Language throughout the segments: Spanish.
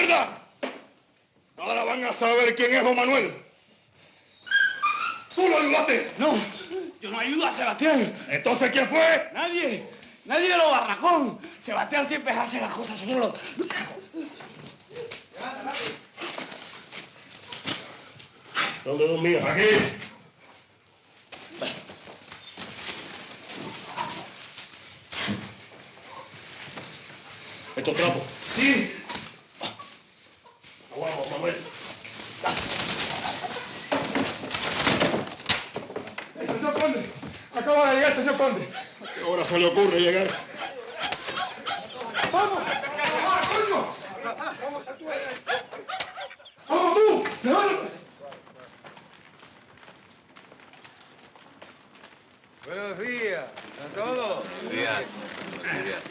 ¡Mierda! Ahora van a saber quién es don Manuel. ¿Tú lo ayudaste? No, yo no ayudo a Sebastián. ¿Entonces quién fue? Nadie. Nadie de los barracón. Sebastián siempre hace las cosas solo. ¿Dónde dormías? Aquí. ¿Estos trapos? Sí. Vamos, Manuel. Señor Conde, acaba de llegar el señor Conde. ¿A qué hora se le ocurre llegar? ¡Vamos! ¡Coño! ¡Vamos tú! ¡Levántate! Buenos días a todos. Buenos días. Buenos días.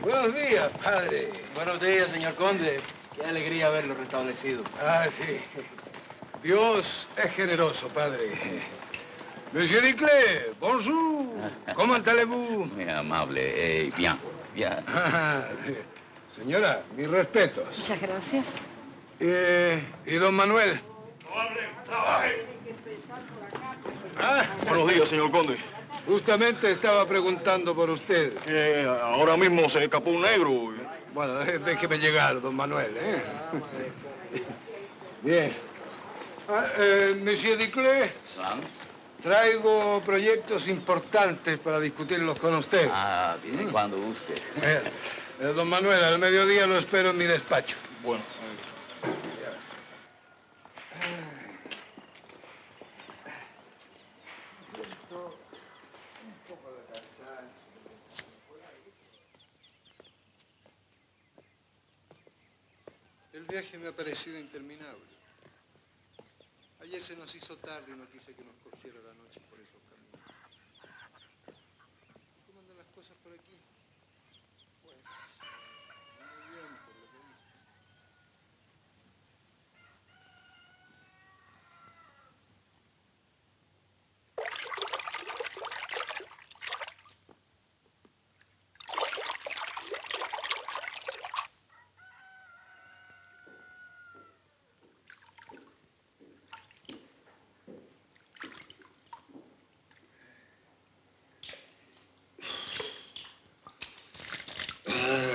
Buenos días, padre. Buenos días, señor Conde. Qué alegría verlo restablecido. Ah, sí. Dios es generoso, padre. Monsieur Diclé, bonjour. ¿Cómo allez-vous? Muy amable. Bien, bien. Señora, mis respetos. Muchas gracias. ¿Y don Manuel? No hablen, trabajen. Ah, Buenos días, señor Conde. justamente estaba preguntando por usted. Ahora mismo se escapó un negro. Bueno, déjeme llegar, don Manuel, ¿eh? Bien. Monsieur Diclé, ¿Sam? traigo proyectos importantes para discutirlos con usted. Ah, viene cuando guste. Don Manuel, al mediodía lo espero en mi despacho. Bueno. El viaje me ha parecido interminable. Ayer se nos hizo tarde y no quise que nos cogiera la noche por esos caminos. ¿Cómo andan las cosas por aquí? Pues, muy bien, por lo que he visto.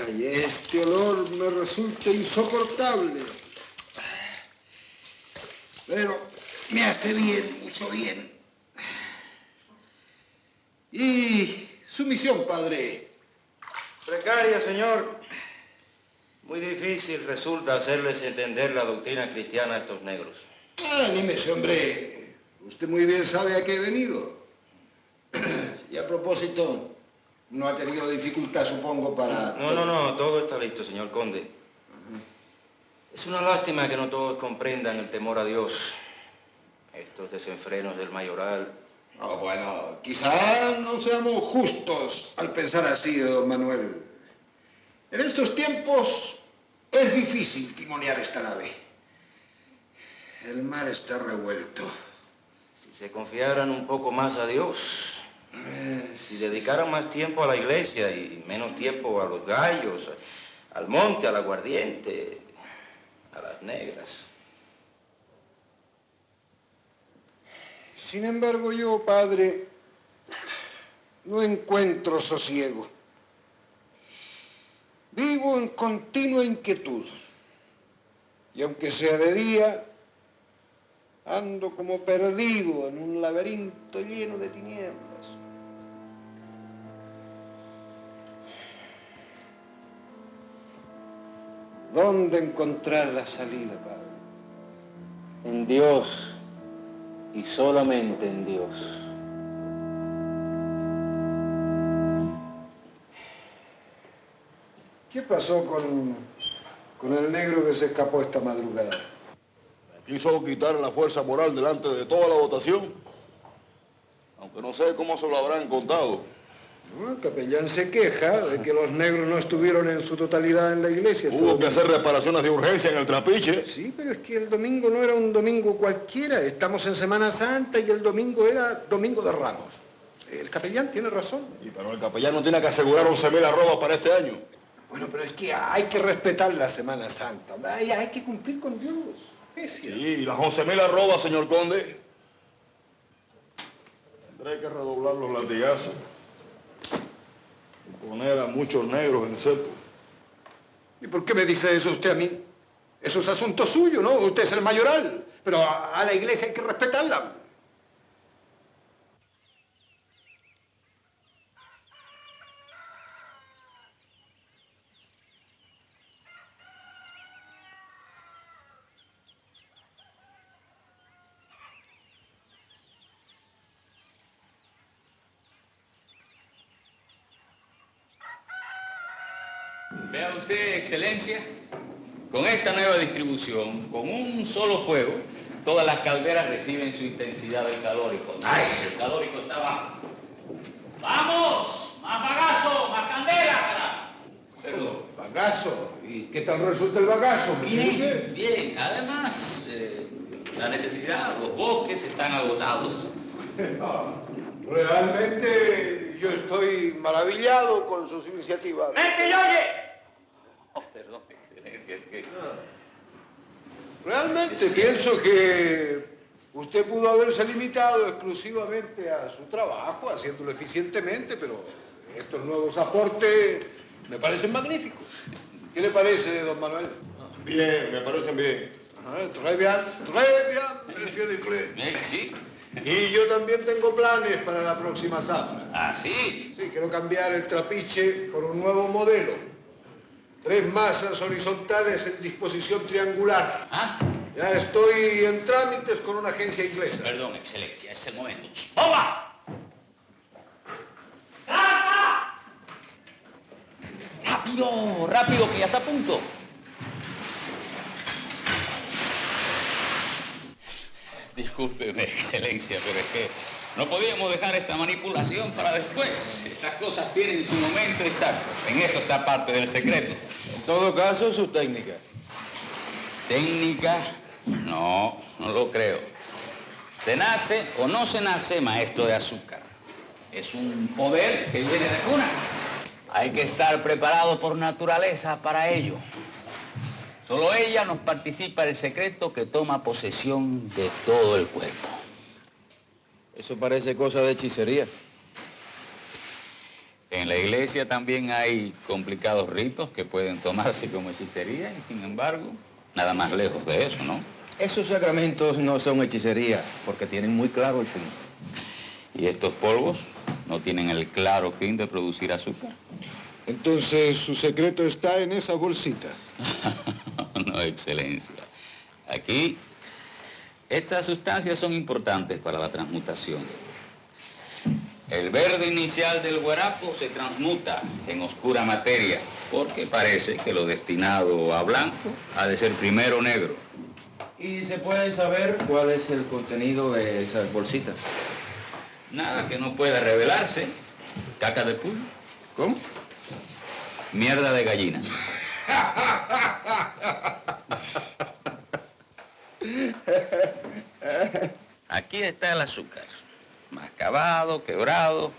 Ay, este olor me resulta insoportable. Pero me hace bien, mucho bien. ¿Y su misión, padre? Precaria, señor. Muy difícil resulta hacerles entender la doctrina cristiana a estos negros. Anímese, hombre. Usted muy bien sabe a qué he venido. Y a propósito, no ha tenido dificultad, supongo, para... No, todo está listo, señor conde. Es una lástima que no todos comprendan el temor a Dios. Estos desenfrenos del mayoral. Oh, bueno, quizá no seamos justos al pensar así, don Manuel. En estos tiempos es difícil timonear esta nave. El mar está revuelto. Si se confiaran un poco más a Dios, si dedicaran más tiempo a la iglesia y menos tiempo a los gallos, al monte, al aguardiente, a las negras. Sin embargo, yo, padre, no encuentro sosiego. Vivo en continua inquietud. Y aunque sea de día, ando como perdido en un laberinto lleno de tinieblas. ¿Dónde encontrar la salida, padre? En Dios y solamente en Dios. ¿Qué pasó con el negro que se escapó esta madrugada? Quiso quitar la fuerza moral delante de toda la votación. Aunque no sé cómo se lo habrán contado. No, el capellán se queja de que los negros no estuvieron en su totalidad en la iglesia. Hubo que hacer reparaciones de urgencia en el trapiche. Sí, pero es que el domingo no era un domingo cualquiera. Estamos en Semana Santa y el domingo era Domingo de Ramos. El capellán tiene razón. Y pero el capellán no tiene que asegurar 11.000 arrobas para este año. Bueno, pero es que hay que respetar la Semana Santa. Hay que cumplir con Dios. Sí, y las 11.000 arrobas, señor conde. Tendré que redoblar los latigazos y poner a muchos negros en cepo. ¿Y por qué me dice eso usted a mí? Eso es asunto suyo, ¿no? Usted es el mayoral. Pero a la iglesia hay que respetarla. Vea usted, Excelencia, con esta nueva distribución, con un solo fuego, todas las calderas reciben su intensidad del calórico. ¡Ay! El calórico está bajo. ¡Vamos! ¡Más bagazo! ¡Más candela, cara! Perdón. Bagazo. ¿Y qué tal resulta el bagazo? Bien, bien. Además, la necesidad, los bosques están agotados. Realmente yo estoy maravillado con sus iniciativas. ¡Vente y oye! Oh, perdón, Excelencia, es que... Realmente pienso que usted pudo haberse limitado exclusivamente a su trabajo, haciéndolo eficientemente, pero estos nuevos aportes me parecen magníficos. ¿Qué le parece, don Manuel? Bien, me parecen bien. Très bien, monsieur Duclé. Sí. Y yo también tengo planes para la próxima zafra. ¿Ah, sí? Sí, quiero cambiar el trapiche por un nuevo modelo. 3 masas horizontales en disposición triangular. ¿Ah? Ya estoy en trámites con una agencia inglesa. Perdón, Excelencia, es el momento. ¡Toma! ¡Saca! ¡Rápido! ¡Rápido, que ya está a punto! Discúlpeme, Excelencia, pero es que no podíamos dejar esta manipulación para después. Estas cosas tienen su momento exacto. En esto está parte del secreto. En todo caso, su técnica. ¿Técnica? No, no lo creo. Se nace o no se nace maestro de azúcar. Es un poder que viene de cuna. Hay que estar preparado por naturaleza para ello. Solo ella nos participa el secreto que toma posesión de todo el cuerpo. Eso parece cosa de hechicería. En la iglesia también hay complicados ritos que pueden tomarse como hechicería y, sin embargo, nada más lejos de eso, ¿no? Esos sacramentos no son hechicería, porque tienen muy claro el fin. Y estos polvos no tienen el claro fin de producir azúcar. Entonces, su secreto está en esas bolsitas. No, Excelencia. Aquí, estas sustancias son importantes para la transmutación. El verde inicial del guarapo se transmuta en oscura materia, porque parece que lo destinado a blanco ha de ser primero negro. ¿Y se puede saber cuál es el contenido de esas bolsitas? Nada que no pueda revelarse. Caca de pulpo. ¿Cómo? Mierda de gallina. Aquí está el azúcar. Mascabado, quebrado.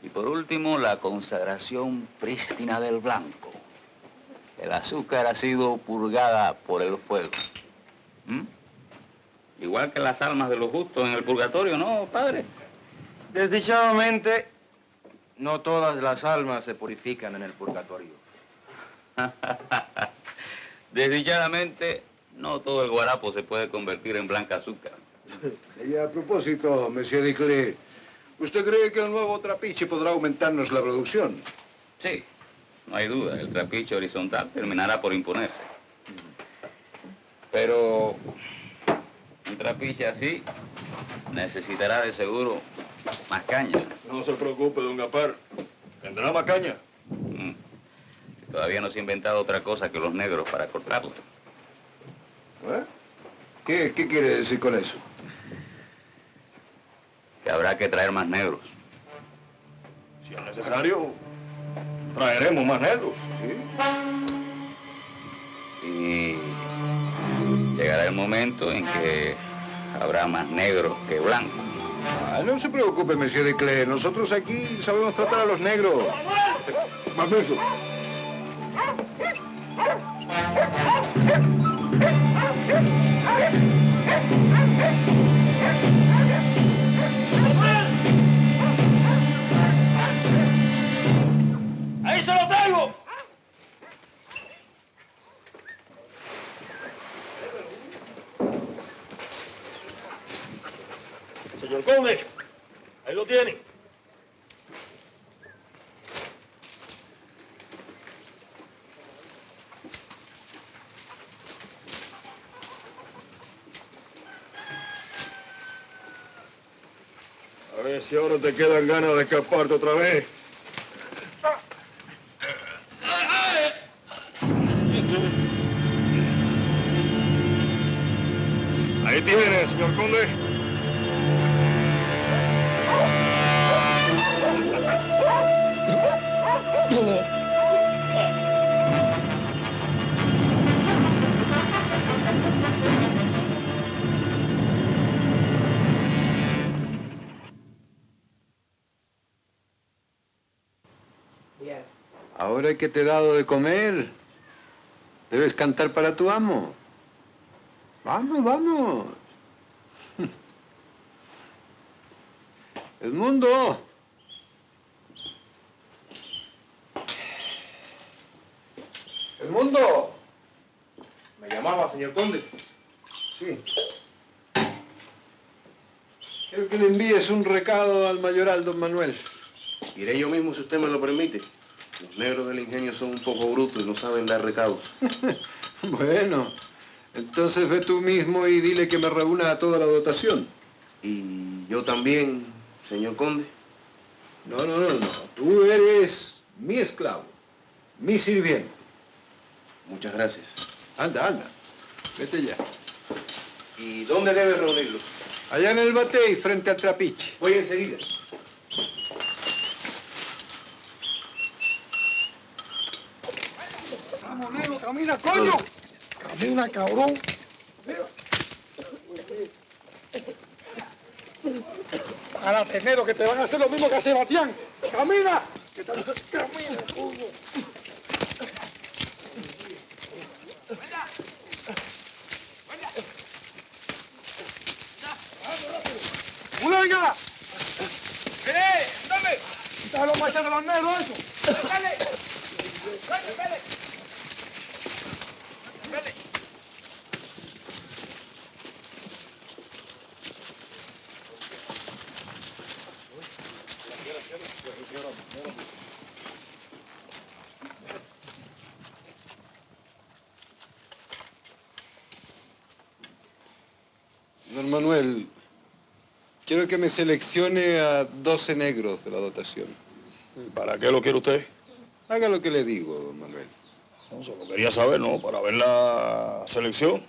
Y por último, la consagración prístina del blanco. El azúcar ha sido purgada por el fuego. Igual que las almas de los justos en el purgatorio, ¿no, padre? Desdichadamente, no todas las almas se purifican en el purgatorio. Desdichadamente, no todo el guarapo se puede convertir en blanca azúcar. Y a propósito, monsieur Duclé, ¿usted cree que el nuevo trapiche podrá aumentarnos la producción? Sí, no hay duda. El trapiche horizontal terminará por imponerse. Pero un trapiche así necesitará de seguro más caña. No se preocupe, don Gaspar. Tendrá más caña. Todavía no se ha inventado otra cosa que los negros para cortarla. ¿Qué quiere decir con eso? Que habrá que traer más negros. Si es necesario, traeremos más negros. ¿Sí? Y llegará el momento en que habrá más negros que blancos. No se preocupe, monsieur Duclé. Nosotros aquí sabemos tratar a los negros. Más besos. ¡Ahí se lo traigo! Señor conde, ahí lo tiene. A ver si ahora te quedan ganas de escaparte otra vez. Ahí tiene, señor conde. Ahora que te he dado de comer, debes cantar para tu amo. Vamos, vamos. Edmundo. Edmundo. ¿Me llamaba, señor conde? Sí. Quiero que le envíes un recado al mayoral, don Manuel. Iré yo mismo si usted me lo permite. Los negros del ingenio son un poco brutos y no saben dar recados. Bueno, entonces ve tú mismo y dile que me reúna a toda la dotación. ¿Y yo también, señor conde? No. Tú eres mi esclavo, mi sirviente. Muchas gracias. Anda. Vete ya. ¿Y dónde debe reunirlos? Allá en el batey, frente al trapiche. Voy enseguida. Vamos, negro, camina, coño. Camina, cabrón. Párate, negro, que te van a hacer lo mismo que a Sebastián. Camina. Camina, coño. ¡Venga! ¡Dame! ¡Quítale los machetes a los negros, eso! ¡Dale! ¡Dale! Don Manuel, quiero que me seleccione a 12 negros de la dotación. ¿Para qué lo quiere usted? Haga lo que le digo, don Manuel. No, solo quería saber, ¿no? Para ver la selección.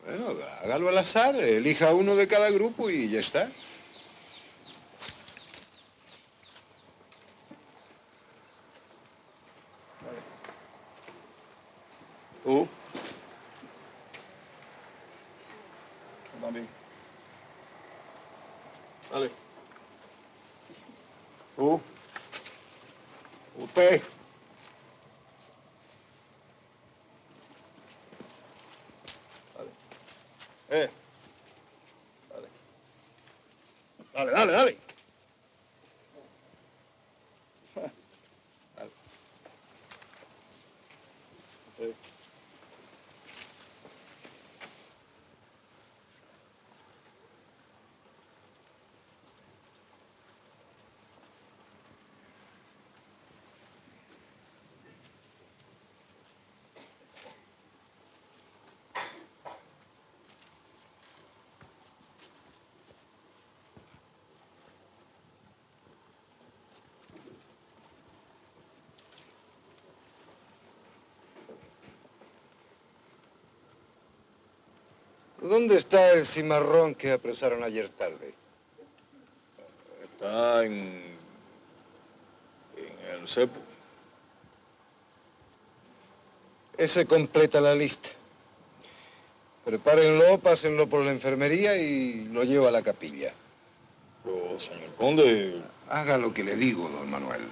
Bueno, hágalo al azar, elija uno de cada grupo y ya está. ¿Tú? Tú también. Dale. ¿Tú? ¿Usted? Dale. Dale. Dale. Dale. ¿Dónde está el cimarrón que apresaron ayer tarde? Está en el cepo. Ese completa la lista. Prepárenlo, pásenlo por la enfermería y lo llevo a la capilla. Pero, señor conde... Haga lo que le digo, don Manuel.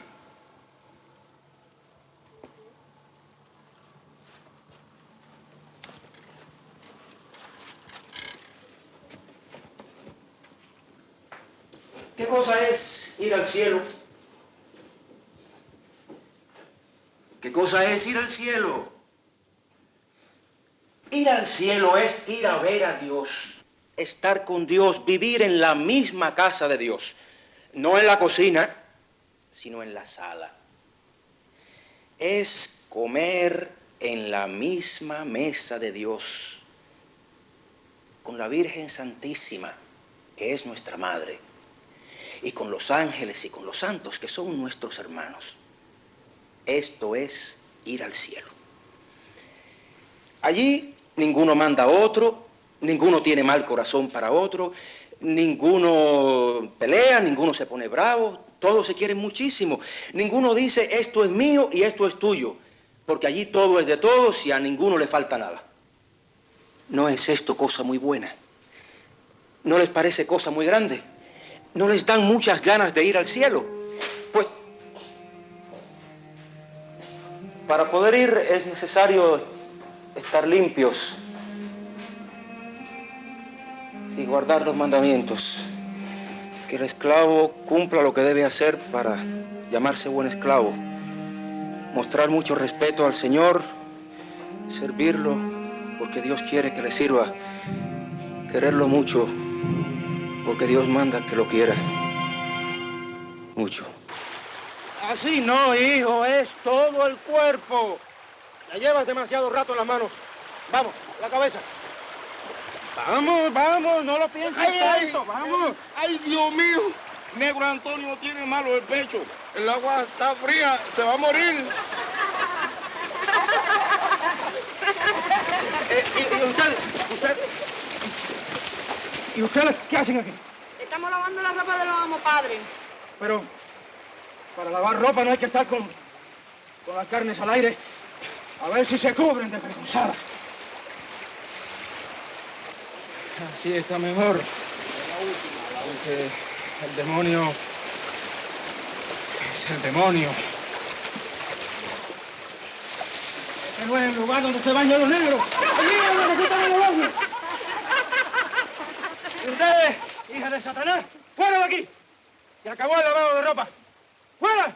¿Qué cosa es ir al cielo? ¿Qué cosa es ir al cielo? Ir al cielo es ir a ver a Dios, estar con Dios, vivir en la misma casa de Dios. No en la cocina, sino en la sala. Es comer en la misma mesa de Dios, con la Virgen Santísima, que es nuestra Madre, y con los ángeles y con los santos, que son nuestros hermanos. Esto es ir al cielo. Allí ninguno manda a otro, ninguno tiene mal corazón para otro, ninguno pelea, ninguno se pone bravo, todos se quieren muchísimo. Ninguno dice esto es mío y esto es tuyo, porque allí todo es de todos y a ninguno le falta nada. ¿No es esto cosa muy buena? ¿No les parece cosa muy grande? ¿No les dan muchas ganas de ir al cielo? Pues para poder ir es necesario estar limpios y guardar los mandamientos. Que el esclavo cumpla lo que debe hacer para llamarse buen esclavo. Mostrar mucho respeto al Señor, servirlo porque Dios quiere que le sirva, quererlo mucho porque Dios manda que lo quiera mucho. Así no, hijo, es todo el cuerpo. La llevas demasiado rato en las manos. Vamos, la cabeza. Vamos, vamos, no lo pienses tanto, vamos. ¡Ay, Dios mío! Negro Antonio tiene malo el pecho. El agua está fría, se va a morir. ¿Y ustedes qué hacen aquí? Estamos lavando la ropa de los amos padres. Pero para lavar ropa no hay que estar con las carnes al aire. A ver si se cubren de pregonzada. Así está mejor. Porque el demonio es el demonio. Este no es el lugar donde se bañan los negros. ¡Allí es donde se quitan los baños! Y ustedes, hijas de Satanás, ¡fuera de aquí! Se acabó el lavado de ropa. ¡Fuera!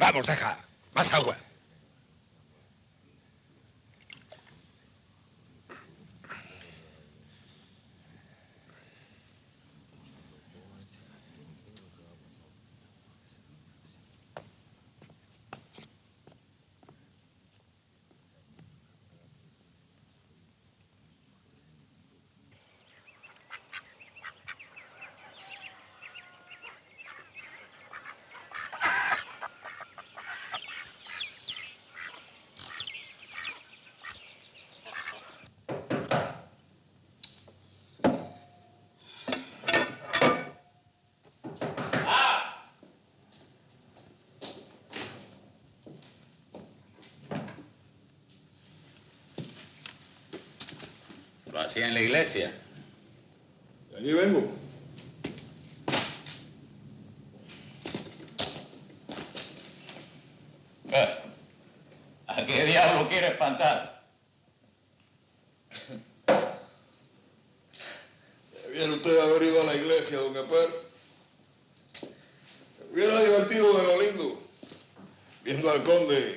Vamos, deja. Más agua. hacía en la iglesia. De allí vengo. ¿A qué diablo quiere espantar? Debiera usted haber ido a la iglesia, don Eper. Se hubiera divertido de lo lindo, viendo al conde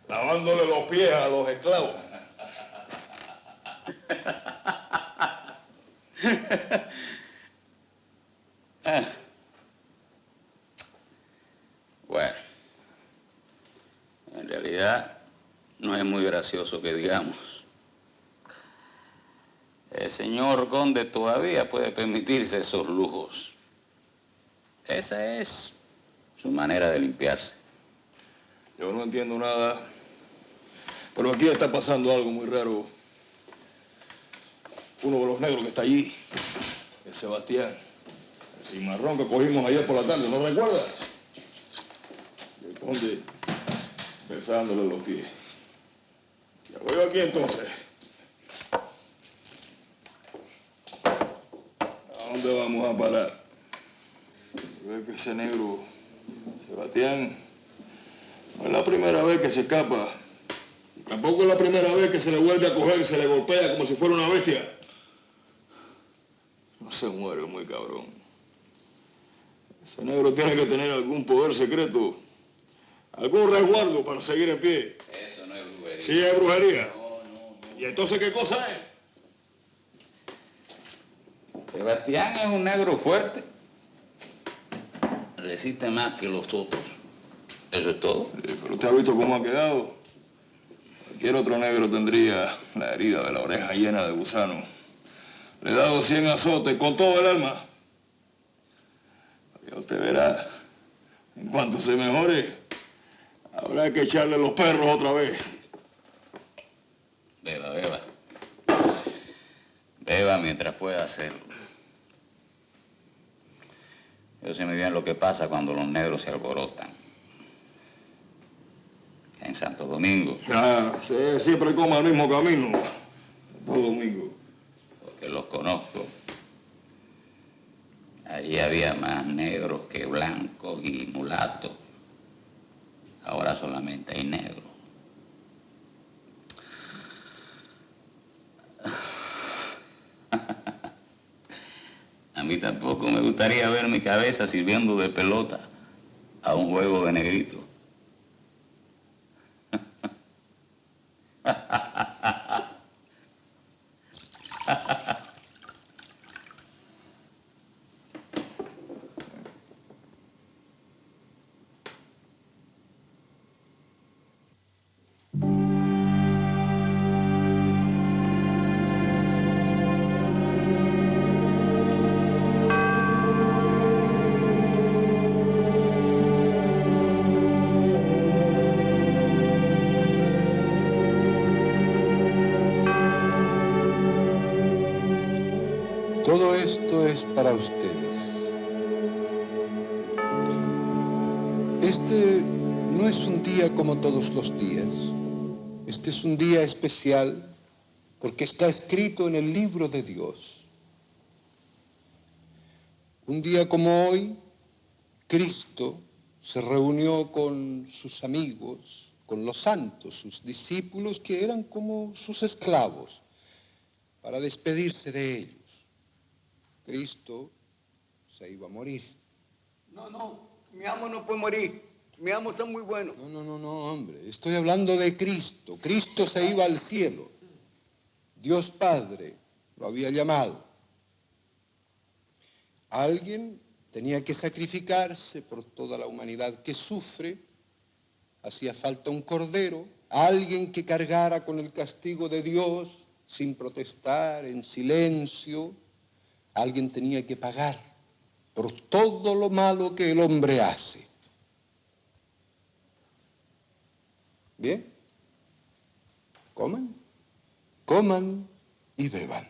lavándole los pies a los esclavos. Bueno, en realidad no es muy gracioso que digamos. El señor conde todavía puede permitirse esos lujos. Esa es su manera de limpiarse. Yo no entiendo nada, pero aquí está pasando algo muy raro. Uno de los negros que está allí, el Sebastián, el cimarrón que cogimos ayer por la tarde, ¿no recuerdas? Y el conde besándole los pies. Ya voy aquí entonces. ¿A dónde vamos a parar? Veo que ese negro, Sebastián, no es la primera vez que se escapa. Y tampoco es la primera vez que se le vuelve a coger y se le golpea como si fuera una bestia. No se muere muy cabrón. Ese negro tiene que tener algún poder secreto, algún resguardo para seguir en pie. Eso no es brujería. Sí, es brujería. No. ¿Y entonces qué cosa es? Sebastián es un negro fuerte. Resiste más que los otros. Eso es todo. Sí, pero usted ha visto cómo ha quedado. Cualquier otro negro tendría la herida de la oreja llena de gusanos. Le he dado 100 azotes con todo el alma. Ya usted verá, en cuanto se mejore, habrá que echarle los perros otra vez. Beba, beba. Beba mientras pueda hacerlo. Yo sé muy bien lo que pasa cuando los negros se alborotan. En Santo Domingo. Usted siempre toma el mismo camino. Todo domingo. Porque los conozco. Allí había más negros que blancos y mulatos. Ahora solamente hay negros. A mí tampoco me gustaría ver mi cabeza sirviendo de pelota a un juego de negrito. Todo esto es para ustedes. Este no es un día como todos los días. Este es un día especial porque está escrito en el libro de Dios. Un día como hoy, Cristo se reunió con sus amigos, con los santos, sus discípulos que eran como sus esclavos, para despedirse de ellos. Cristo se iba a morir. No, mi amo no puede morir. Mi amo está muy bueno. No, hombre. Estoy hablando de Cristo. Cristo se iba al cielo. Dios Padre lo había llamado. Alguien tenía que sacrificarse por toda la humanidad que sufre. Hacía falta un cordero, alguien que cargara con el castigo de Dios sin protestar, en silencio. Alguien tenía que pagar por todo lo malo que el hombre hace. Bien, coman y beban.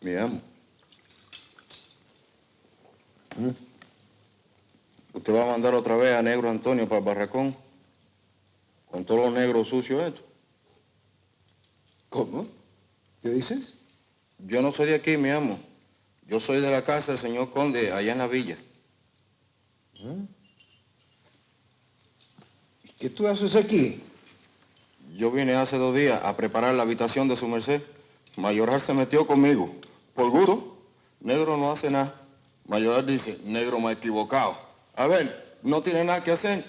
Mi amo. ¿Usted va a mandar otra vez a Negro Antonio para el barracón? Con todos los negros sucios estos. ¿Cómo? ¿Qué dices? Yo no soy de aquí, mi amo. Yo soy de la casa del señor conde, allá en la villa. ¿Y qué tú haces aquí? Yo vine hace 2 días a preparar la habitación de su merced. Mayoral se metió conmigo. Por gusto, Negro no hace nada. Mayoral dice, Negro me ha equivocado. A ver, no tiene nada que hacer.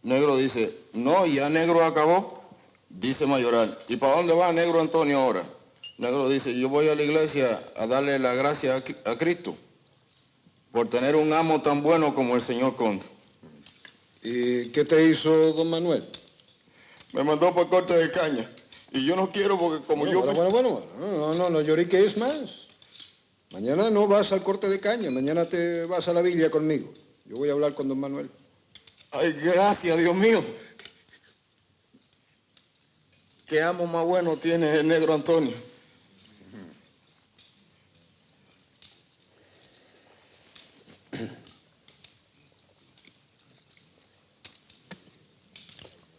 Negro dice, no, ya Negro acabó. Dice Mayoral, ¿y para dónde va Negro Antonio ahora? Negro dice, yo voy a la iglesia a darle la gracia a Cristo por tener un amo tan bueno como el señor conde. ¿Y qué te hizo don Manuel? Me mandó por corte de caña. Y yo no quiero porque como Bueno. No lloriques más. Mañana no vas al corte de caña. Mañana te vas a la villa conmigo. Yo voy a hablar con don Manuel. Ay, gracias, Dios mío. ¿Qué amo más bueno tiene el Negro Antonio?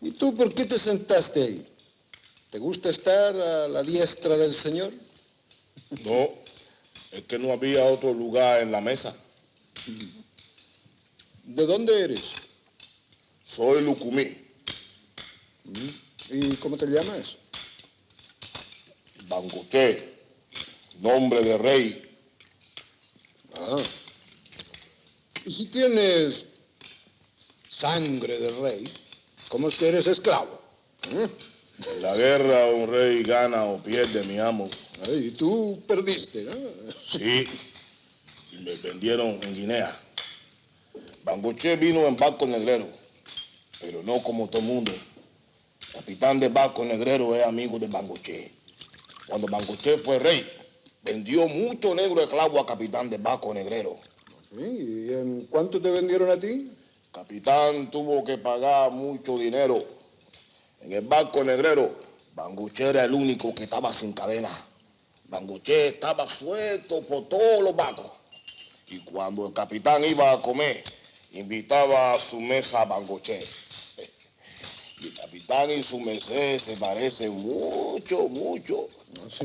¿Y tú por qué te sentaste ahí? ¿Te gusta estar a la diestra del Señor? No, es que no había otro lugar en la mesa. ¿De dónde eres? Soy Lucumí. ¿Y cómo te llamas? Bangoché, nombre de rey. ¿Y si tienes sangre de rey, cómo es que eres esclavo? En la guerra un rey gana o pierde, mi amo. Y tú perdiste, ¿no? Sí, y me vendieron en Guinea. Bangoché vino en barco negrero, pero no como todo el mundo. Capitán de barco negrero es amigo de Bangoché. Cuando Bangoché fue rey, vendió mucho negro esclavo a capitán de barco negrero. ¿Y en cuánto te vendieron a ti? Capitán tuvo que pagar mucho dinero. En el barco negrero, Bangoché era el único que estaba sin cadena. Bangoché estaba suelto por todos los barcos. Y cuando el capitán iba a comer, invitaba a su mesa a Bangoché. Y el capitán y su merced se parecen mucho. ¿Sí?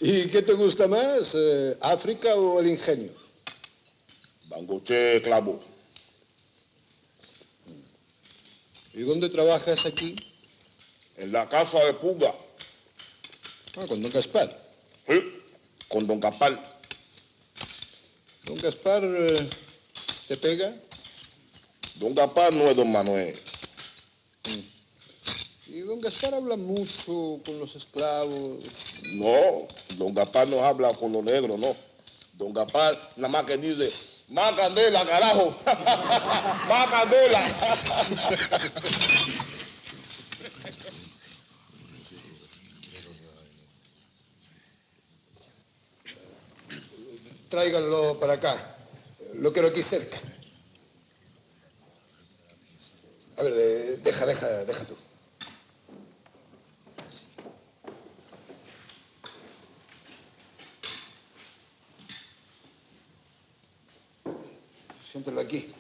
¿Y qué te gusta más, África o el ingenio? Bangoché esclavo. ¿Y dónde trabajas aquí? En la casa de Puga. Con don Gaspar. Sí, con don Gaspar. ¿Don Gaspar te pega? Don Gaspar no es don Manuel. ¿Y don Gaspar habla mucho con los esclavos? No, don Gaspar no habla con los negros, no. Don Gaspar nada más que dice, más candela, carajo. Más candela. Tráiganlo para acá. Lo quiero aquí cerca. A ver, deja tú. Siéntalo aquí.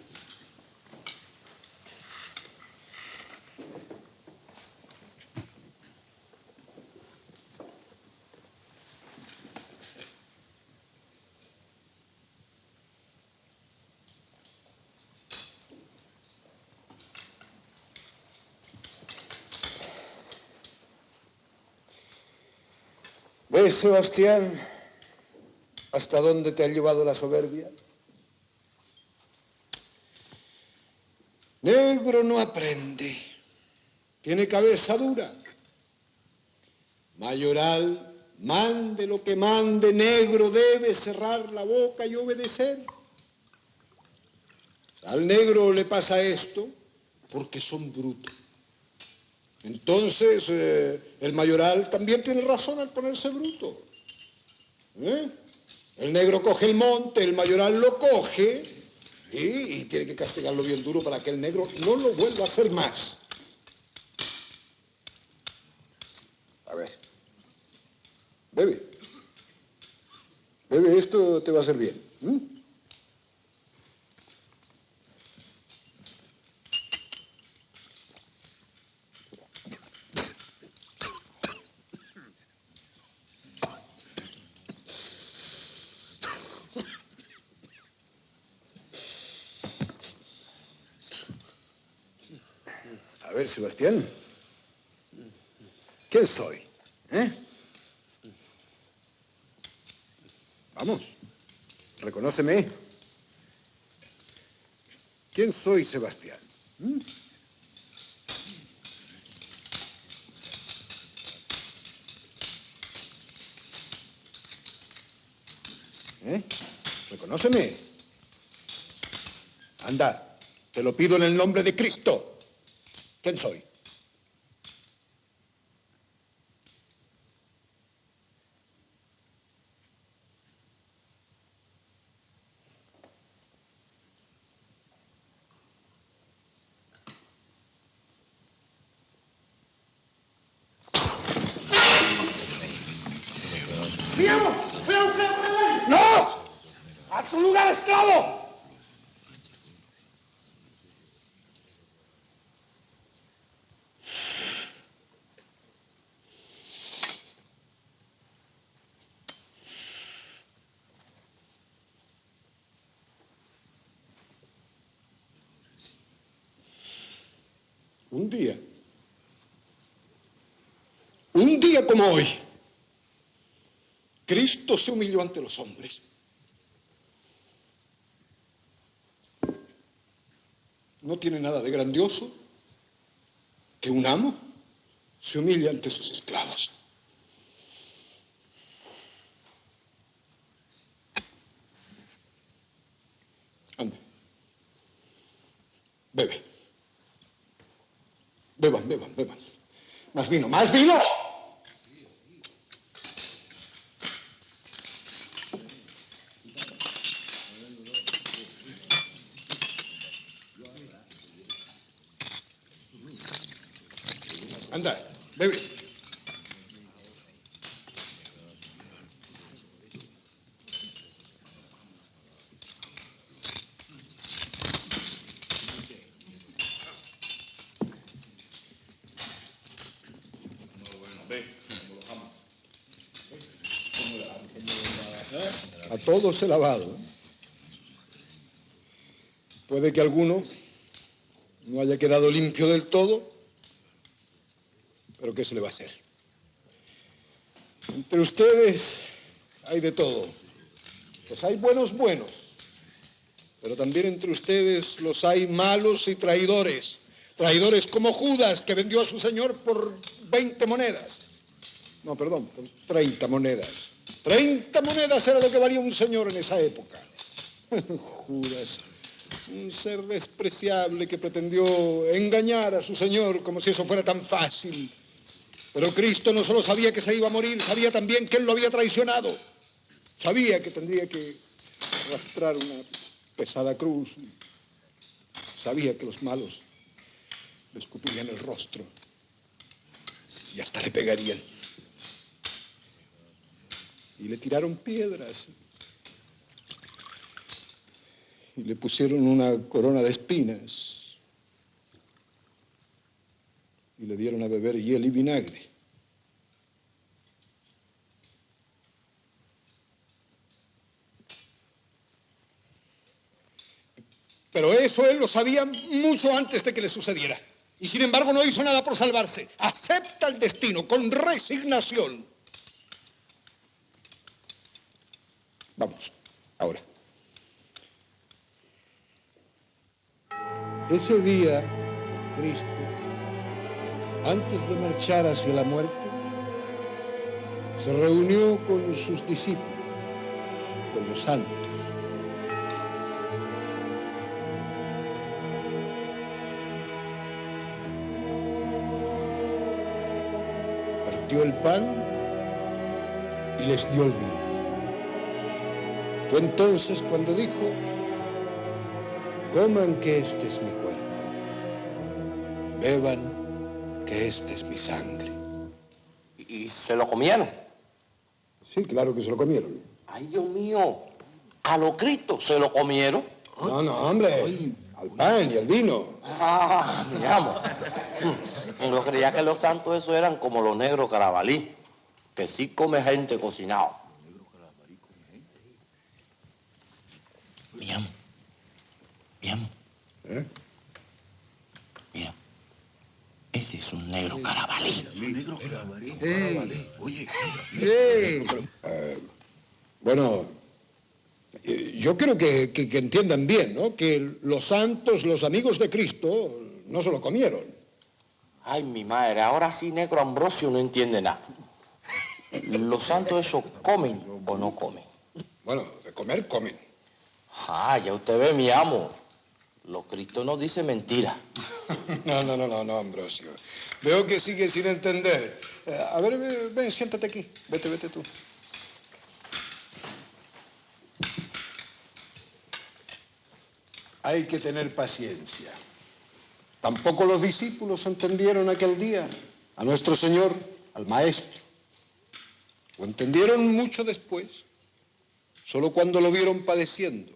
¿Ves, Sebastián, hasta dónde te ha llevado la soberbia? Negro no aprende, tiene cabeza dura. Mayoral, mande lo que mande, Negro debe cerrar la boca y obedecer. Al negro le pasa esto porque son brutos. Entonces, el Mayoral también tiene razón al ponerse bruto. El negro coge el monte, el Mayoral lo coge y tiene que castigarlo bien duro para que el negro no lo vuelva a hacer más. A ver, bebe. te va a hacer bien. A ver, Sebastián. ¿Quién soy? Vamos, reconóceme. ¿Quién soy, Sebastián? Reconóceme. Anda, te lo pido en el nombre de Cristo. ¿Quién soy? ¡Sigamos! ¡Voy a buscar por él! ¡No! ¡A tu lugar, esclavo! Un día como hoy, Cristo se humilló ante los hombres. No tiene nada de grandioso que un amo se humille ante sus esclavos. Anda. Bebe. Beban, beban, beban. Más vino, más vino. Anda, bebe. A todos he lavado. Puede que alguno no haya quedado limpio del todo, pero ¿qué se le va a hacer? Entre ustedes hay de todo. Pues hay buenos, pero también entre ustedes los hay malos y traidores. Traidores como Judas, que vendió a su señor por 20 monedas. No, perdón, por 30 monedas. 30 monedas era lo que valía un señor en esa época. Judas, un ser despreciable que pretendió engañar a su señor como si eso fuera tan fácil. Pero Cristo no solo sabía que se iba a morir, sabía también que él lo había traicionado. Sabía que tendría que arrastrar una pesada cruz. Sabía que los malos le escupirían el rostro y hasta le pegarían. Y le tiraron piedras y le pusieron una corona de espinas y le dieron a beber hiel y vinagre. Pero eso él lo sabía mucho antes de que le sucediera. Y sin embargo no hizo nada por salvarse. Acepta el destino con resignación. Vamos, ahora. Ese día, Cristo, antes de marchar hacia la muerte, se reunió con sus discípulos, con los santos. Partió el pan y les dio el vino. Fue entonces cuando dijo: coman que este es mi cuerpo, beban que este es mi sangre. ¿Y se lo comieron? Sí, claro que se lo comieron. ¡Ay, Dios mío! A los Cristos se lo comieron. No, no, hombre. Al pan y al vino. Ah, mi amo. Yo creía que los santos esos eran como los negros carabalí, que sí come gente cocinado. Mi amo. Mi amo. ¿Eh? Mira. Ese es un negro carabalí. Un negro carabalí. Oye. Bueno, yo creo que entiendan bien, ¿no? Que los santos, los amigos de Cristo, no se lo comieron. Ay, mi madre, ahora sí negro Ambrosio no entiende nada. ¿Los santos esos comen o no comen? Bueno, de comer, comen. Ah, ya usted ve, mi amo. Los Cristos no dicen mentira. No, Ambrosio. Veo que sigue sin entender. A ver, ven, siéntate aquí. Vete tú. Hay que tener paciencia. Tampoco los discípulos entendieron aquel día a nuestro Señor, al Maestro. Lo entendieron mucho después, solo cuando lo vieron padeciendo.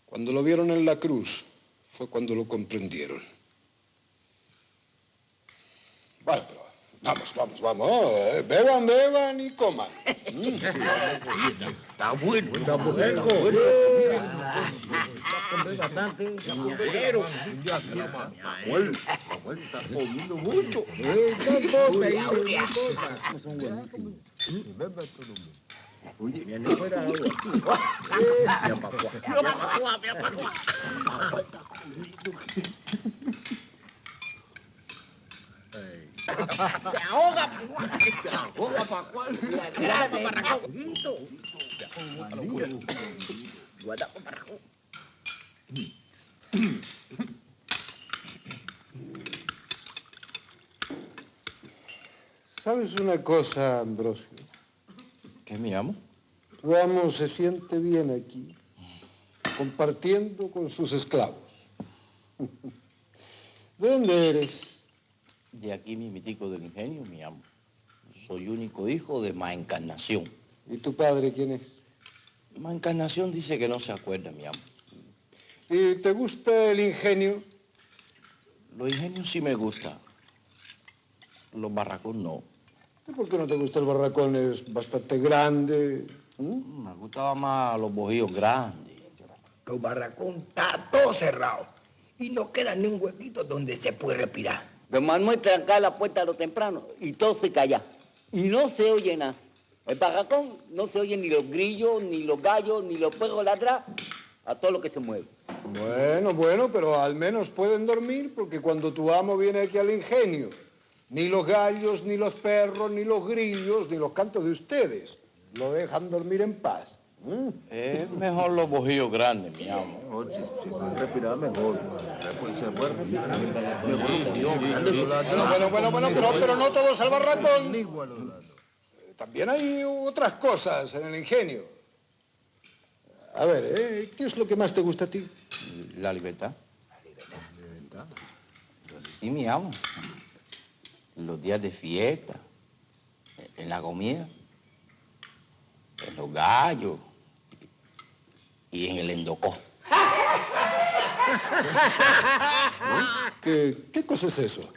Cuando lo vieron en la cruz, fue cuando lo comprendieron. Bueno, pero vamos. Beban y coman. Está bueno. Bastante. Manuel está comiendo mucho. Oye, viene fuera agua. Se ahoga, Pascual. Guarda, Parracón. ¿Sabes una cosa, Ambrosio? ¿Qué, mi amo? Tu amo se siente bien aquí, compartiendo con sus esclavos. ¿De dónde eres? De aquí mimitico del ingenio, mi amo. Soy único hijo de Ma Encarnación. ¿Y tu padre quién es? Ma Encarnación dice que no se acuerda, mi amo. ¿Y te gusta el ingenio? Los ingenios sí me gustan. Los barracos no. ¿Y por qué no te gusta el barracón? Es bastante grande. Me gustaba más los bojíos grandes. El barracón está todo cerrado y no queda ni un huequito donde se puede respirar. Don Manuel tranca la puerta a lo temprano y todo se calla. Y no se oye nada. El barracón no se oye ni los grillos, ni los gallos, ni los perros ladrar, a todo lo que se mueve. Bueno, pero al menos pueden dormir porque cuando tu amo viene aquí al ingenio, ni los gallos, ni los perros, ni los grillos, ni los cantos de ustedes lo dejan dormir en paz. Es mejor los bojíos grandes, mi amo. Si pueden respirar mejor. Bueno, pero no todos al barracón. También hay otras cosas en el ingenio. A ver, ¿qué es lo que más te gusta a ti? La libertad. Sí, mi amo. Los días de fiesta, en la comida, en los gallos y en el endocó. ¿Qué cosa es eso?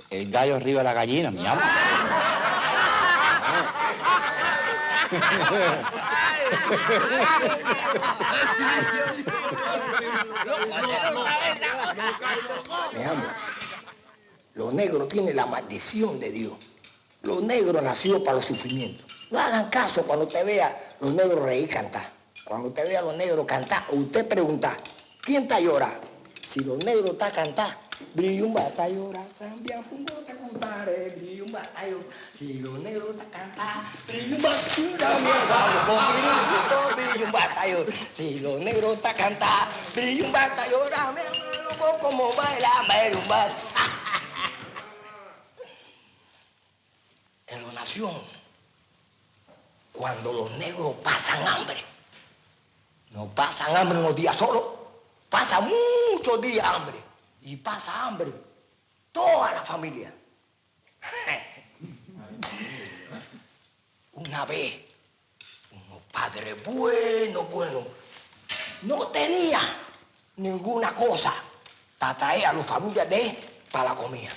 El gallo arriba de la gallina, mi amo. Mi amo, los negros tienen la maldición de Dios. Los negros nacidos para los sufrimientos. No hagan caso cuando te vea los negros reír y cantar. Cuando te vea los negros cantar, usted pregunta, ¿quién está llorando? Si los negros están cantando, Brillumba está llorando, Zambia, pungo te contaré, Brillumba está llorando. Si los negros están cantando, Brillumba está llorando, Brillumba está llorando. Si los negros están cantando, Brillumba está llorando, como baila, Brillumba. En la nación, cuando los negros pasan hambre, no pasan hambre unos días solo, pasan muchos días hambre. Y pasa hambre toda la familia. Una vez, unos padres padre bueno, bueno. No tenía ninguna cosa para traer a las familias de él para la comida.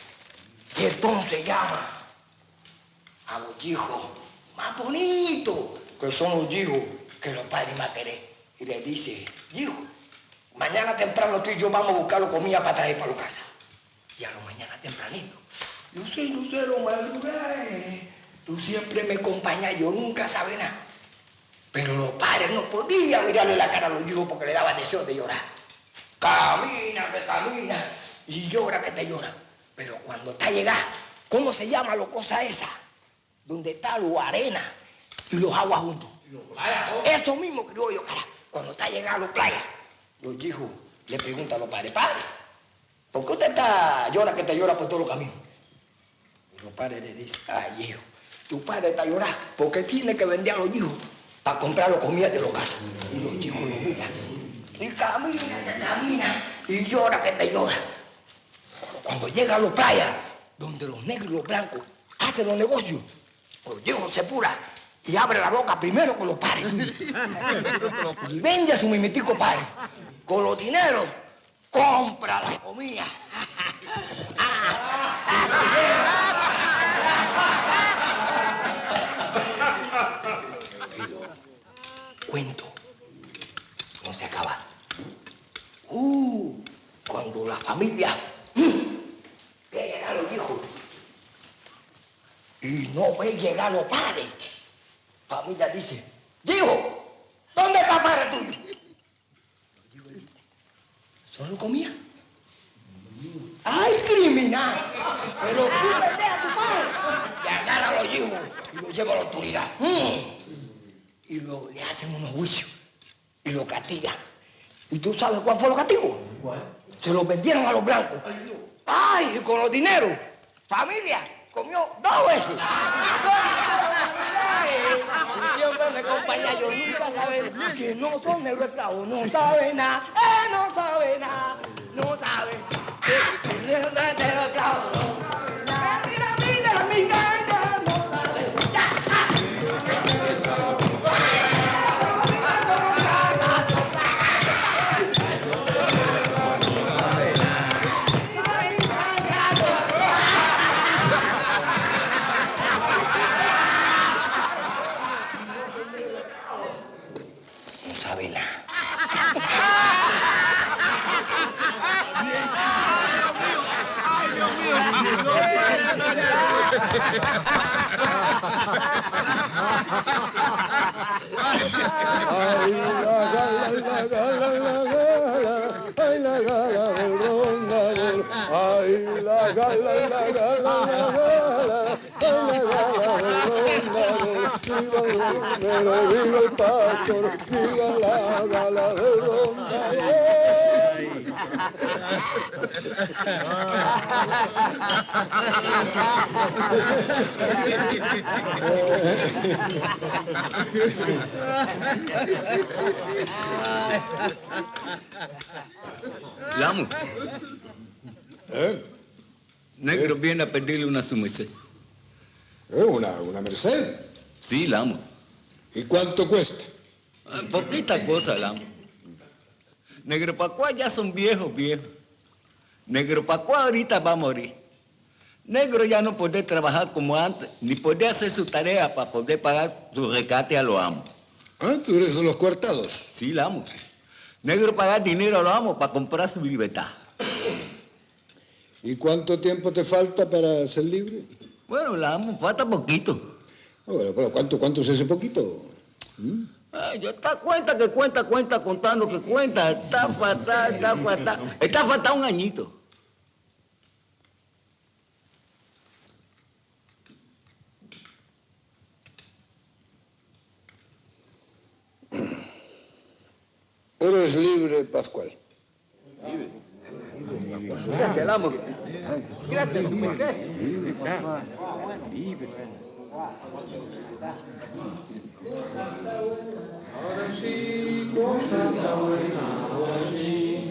Y entonces llama a los hijos más bonitos, que son los hijos que los padres más quieren. Y les dice, hijo, mañana temprano tú y yo vamos a buscar comida para traer para la casa. Y a lo mañana tempranito. Yo sé, Lucero, madrugué. Tú siempre me acompañas, yo nunca sabía nada. Pero los padres no podían mirarle la cara a los hijos porque le daba deseo de llorar. Camina, que camina, y llora, que te llora. Pero cuando está llegada, ¿cómo se llama la cosa esa? Donde está la arena y los aguas juntos. Eso mismo que digo yo, cara. Cuando está llegada a la playa, los hijos le preguntan a los padres, padre, ¿por qué usted llora que te llora por todos los caminos? Y los padres le dicen, ay, hijo, tu padre está llorando porque tiene que vender a los hijos para comprar los comidas de los casos. Y los hijos lo miran. Y camina, que camina, y llora que te llora. Cuando llega a la playa, donde los negros y los blancos hacen los negocios, los hijos se pura y abre la boca primero con los padres. Y vende a su mimitico padre. Con los dineros, compra la comida. Cuento no se acaba. Cuando la familia ve llegar los hijos y no ve llegar los padres, la familia dice, hijo, ¿dónde está el padre tuyo? Los hijos dicen, ¿solo comía? ¡Ay, criminal! Pero tú vete a tu padre. Y agarra a los hijos y los lleva a la autoridad. Y le hacen unos juicios y lo castigan. ¿Y tú sabes cuál fue el castigo? ¿Cuál? Se los vendieron a los blancos. ¡Ay! Y con los dineros, familia comió 2 veces. Siempre me acompaña, yo nunca sabe que no son negros esclavos. No sabe nada, no sabe nada, no sabe. Que no son negros esclavos. Mira, mira, mi gana, no sabe. Viva el pastor, viva la gala del rondador. Lamo. Negro viene a pedirle una sumisión. ¿Una merced? Sí, Lamo. ¿Y cuánto cuesta? Poquita cosa, Lamo. Negro Pacuá ya son viejos. Negro Pacuá ahorita va a morir. Negro ya no puede trabajar como antes, ni puede hacer su tarea para poder pagar su rescate a los amos. Ah, ¿tú eres de los coartados? Sí, Lamo. Negro paga dinero a los amos para comprar su libertad. ¿Y cuánto tiempo te falta para ser libre? Bueno, Lamo, falta poquito. Bueno, pero ¿cuánto es ese poquito? Ya está cuenta, contando que cuenta. Está fatal. Está fatal 1 añito. Eres libre, Pascual. Gracias, Lamo. Gracias, su merced. Ahora sí, cosa buena, ahora sí.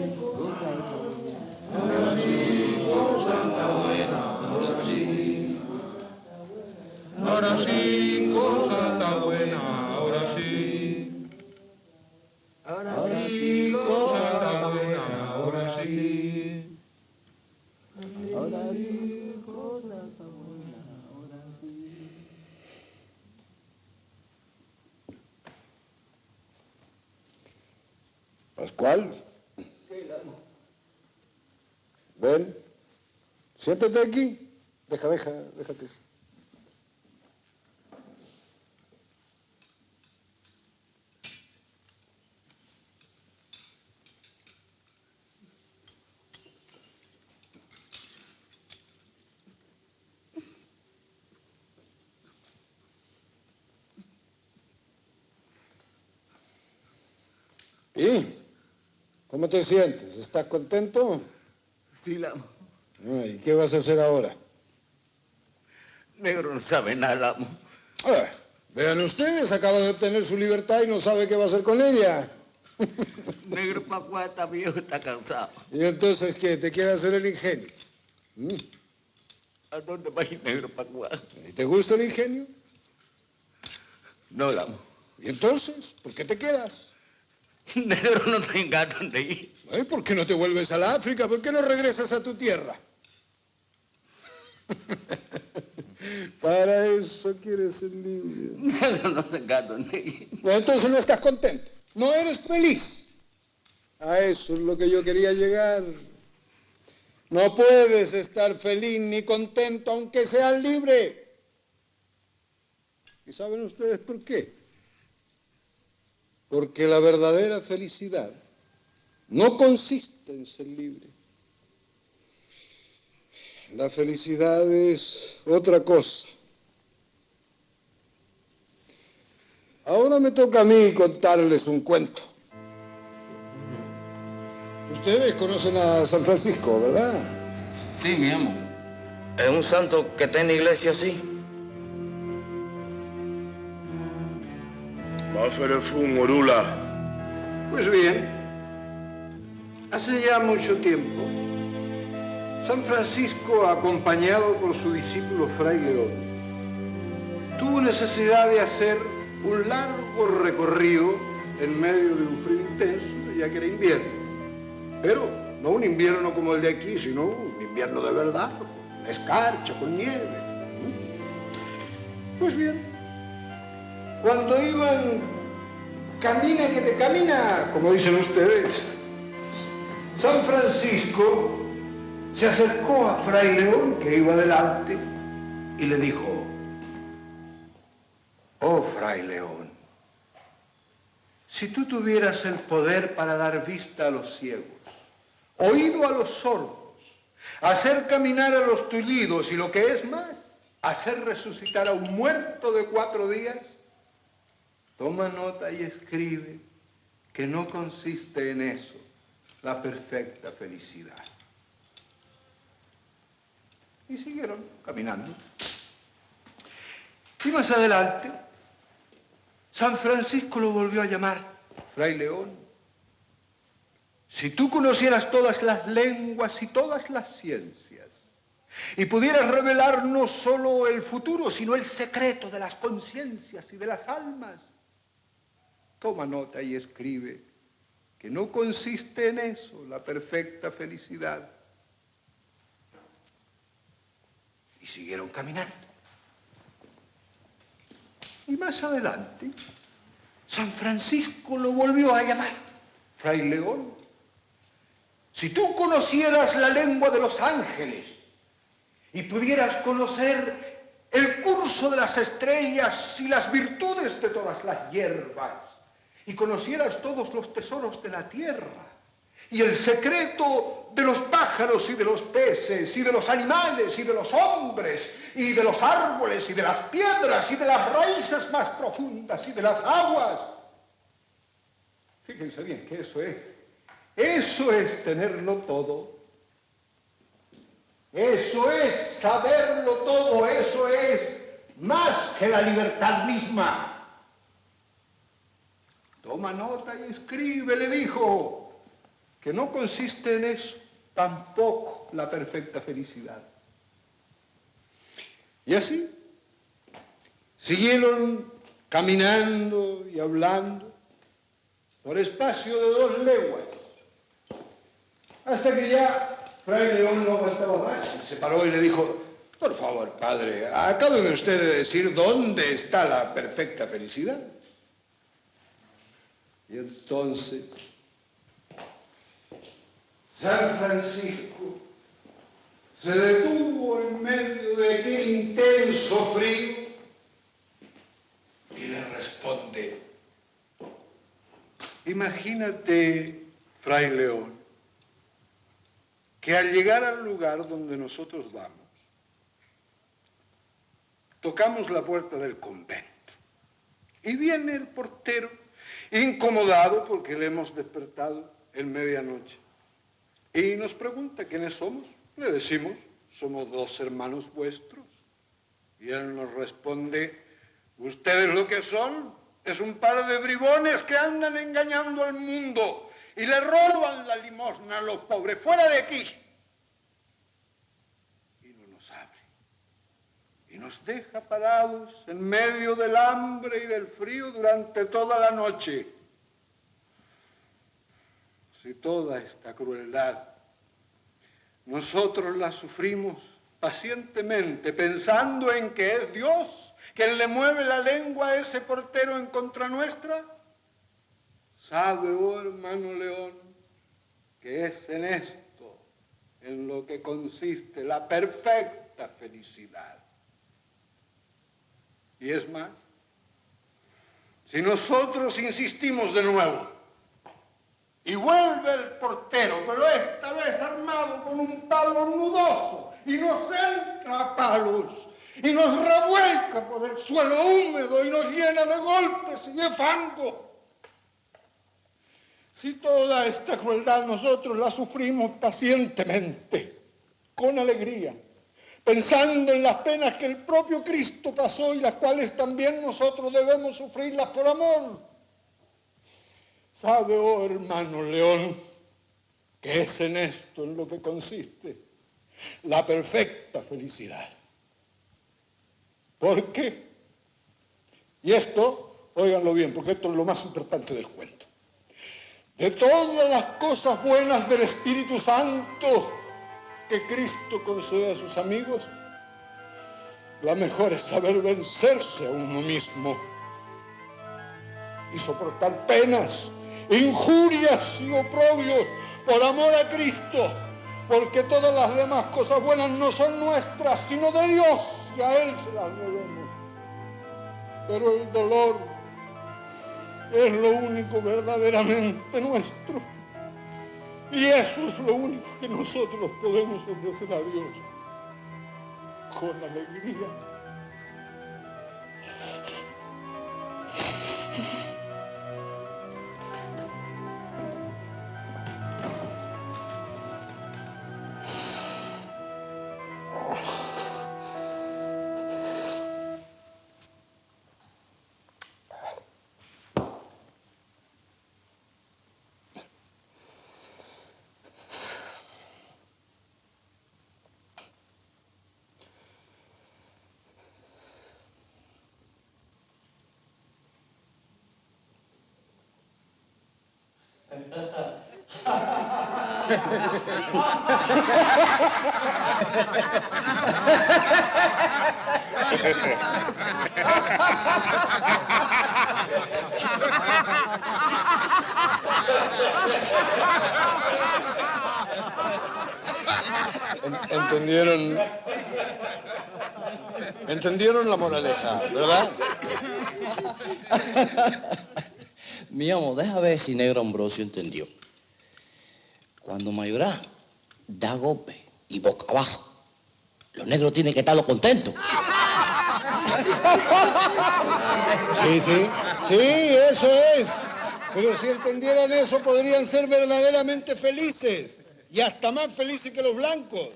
Ahora sí, cosa buena, ahora sí. Ahora sí, cosa buena, ahora sí. ¿Cuál? Ven, siéntate aquí. Déjate. ¿Y cómo te sientes? ¿Estás contento? Sí, Lamo. ¿Y qué vas a hacer ahora? Negro no sabe nada, Lamo. Vean ustedes, acaba de obtener su libertad y no sabe qué va a hacer con ella. Negro Pacuá está viejo, está cansado. ¿Y entonces qué? ¿Te quiere hacer el ingenio? ¿A dónde va el Negro Pacuá? ¿Y te gusta el ingenio? No, Lamo. ¿Y entonces? ¿Por qué te quedas? Negro no tenga dónde ir. ¿Por qué no te vuelves a la África? ¿Por qué no regresas a tu tierra? Para eso quieres ser libre. Negro no tenga dónde ir. Pues entonces no estás contento. No eres feliz. A eso es lo que yo quería llegar. No puedes estar feliz ni contento aunque seas libre. ¿Y saben ustedes por qué? Porque la verdadera felicidad no consiste en ser libre. La felicidad es otra cosa. Ahora me toca a mí contarles un cuento. Ustedes conocen a San Francisco, ¿verdad? Sí, mi amo. ¿Es un santo que está en la iglesia, sí? Pues bien, hace ya mucho tiempo, San Francisco, acompañado por su discípulo Fray León, tuvo necesidad de hacer un largo recorrido en medio de un frío intenso, ya que era invierno. Pero no un invierno como el de aquí, sino un invierno de verdad, con escarcha, con nieve. Pues bien, cuando iban camina que te camina, como dicen ustedes, San Francisco se acercó a Fray León, que iba delante, y le dijo: oh, Fray León, si tú tuvieras el poder para dar vista a los ciegos, oído a los sordos, hacer caminar a los tullidos y lo que es más, hacer resucitar a un muerto de 4 días, toma nota y escribe que no consiste en eso la perfecta felicidad. Y siguieron caminando. Y más adelante, San Francisco lo volvió a llamar: Fray León, si tú conocieras todas las lenguas y todas las ciencias, y pudieras revelar no solo el futuro, sino el secreto de las conciencias y de las almas, toma nota y escribe que no consiste en eso la perfecta felicidad. Y siguieron caminando. Y más adelante, San Francisco lo volvió a llamar: Fray León, si tú conocieras la lengua de los ángeles y pudieras conocer el curso de las estrellas y las virtudes de todas las hierbas, y conocieras todos los tesoros de la tierra, y el secreto de los pájaros y de los peces, y de los animales y de los hombres, y de los árboles y de las piedras, y de las raíces más profundas y de las aguas. Fíjense bien que eso es tenerlo todo. Eso es saberlo todo, eso es más que la libertad misma. Toma nota y escribe, le dijo, que no consiste en eso tampoco la perfecta felicidad. Y así siguieron caminando y hablando por espacio de 2 leguas, hasta que ya Fray León no aguantaba más y se paró y le dijo: por favor, padre, acaba de usted decir dónde está la perfecta felicidad. Y entonces San Francisco se detuvo en medio de aquel intenso frío y le responde: imagínate, Fray León, que al llegar al lugar donde nosotros vamos, tocamos la puerta del convento y viene el portero, incomodado porque le hemos despertado en medianoche, y nos pregunta quiénes somos. Le decimos: somos 2 hermanos vuestros. Y él nos responde: ustedes lo que son es un par de bribones que andan engañando al mundo y le roban la limosna a los pobres. ¡Fuera de aquí! Y no nos abre. Y nos deja parados en medio del hambre y del frío durante toda la noche. Si toda esta crueldad nosotros la sufrimos pacientemente, pensando en que es Dios quien le mueve la lengua a ese portero en contra nuestra, sabe, oh hermano León, que es en esto en lo que consiste la perfecta felicidad. Y es más, si nosotros insistimos de nuevo, y vuelve el portero, pero esta vez armado con un palo nudoso, y nos entra a palos, y nos revuelca por el suelo húmedo, y nos llena de golpes y de fango. Si toda esta crueldad nosotros la sufrimos pacientemente, con alegría, pensando en las penas que el propio Cristo pasó y las cuales también nosotros debemos sufrirlas por amor, sabe, oh hermano León, que es en esto en lo que consiste la perfecta felicidad. ¿Por qué? Y esto, óiganlo bien, porque esto es lo más importante del cuento. De todas las cosas buenas del Espíritu Santo que Cristo concede a sus amigos, la mejor es saber vencerse a uno mismo y soportar penas, injurias y oprobios por amor a Cristo, porque todas las demás cosas buenas no son nuestras, sino de Dios, y a Él se las debemos. Pero el dolor es lo único verdaderamente nuestro, y eso es lo único que nosotros podemos ofrecer a Dios con alegría. ¿Entendieron la moraleja, verdad? Mi amo, deja ver si Negro Ambrosio entendió. Cuando Mayorazgo da golpe y boca abajo, los negros tienen que estar contentos. Sí, eso es. Pero si entendieran eso, podrían ser verdaderamente felices, y hasta más felices que los blancos.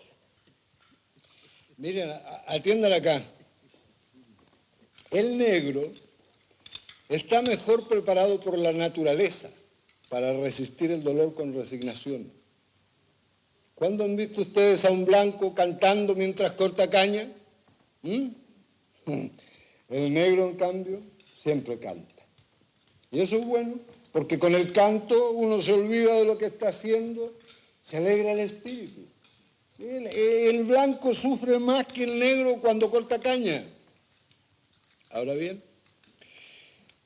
Miren, atiendan acá. El negro está mejor preparado por la naturaleza para resistir el dolor con resignación. ¿Cuándo han visto ustedes a un blanco cantando mientras corta caña? El negro, en cambio, siempre canta. Y eso es bueno, porque con el canto uno se olvida de lo que está haciendo, se alegra el espíritu. El blanco sufre más que el negro cuando corta caña. Ahora bien,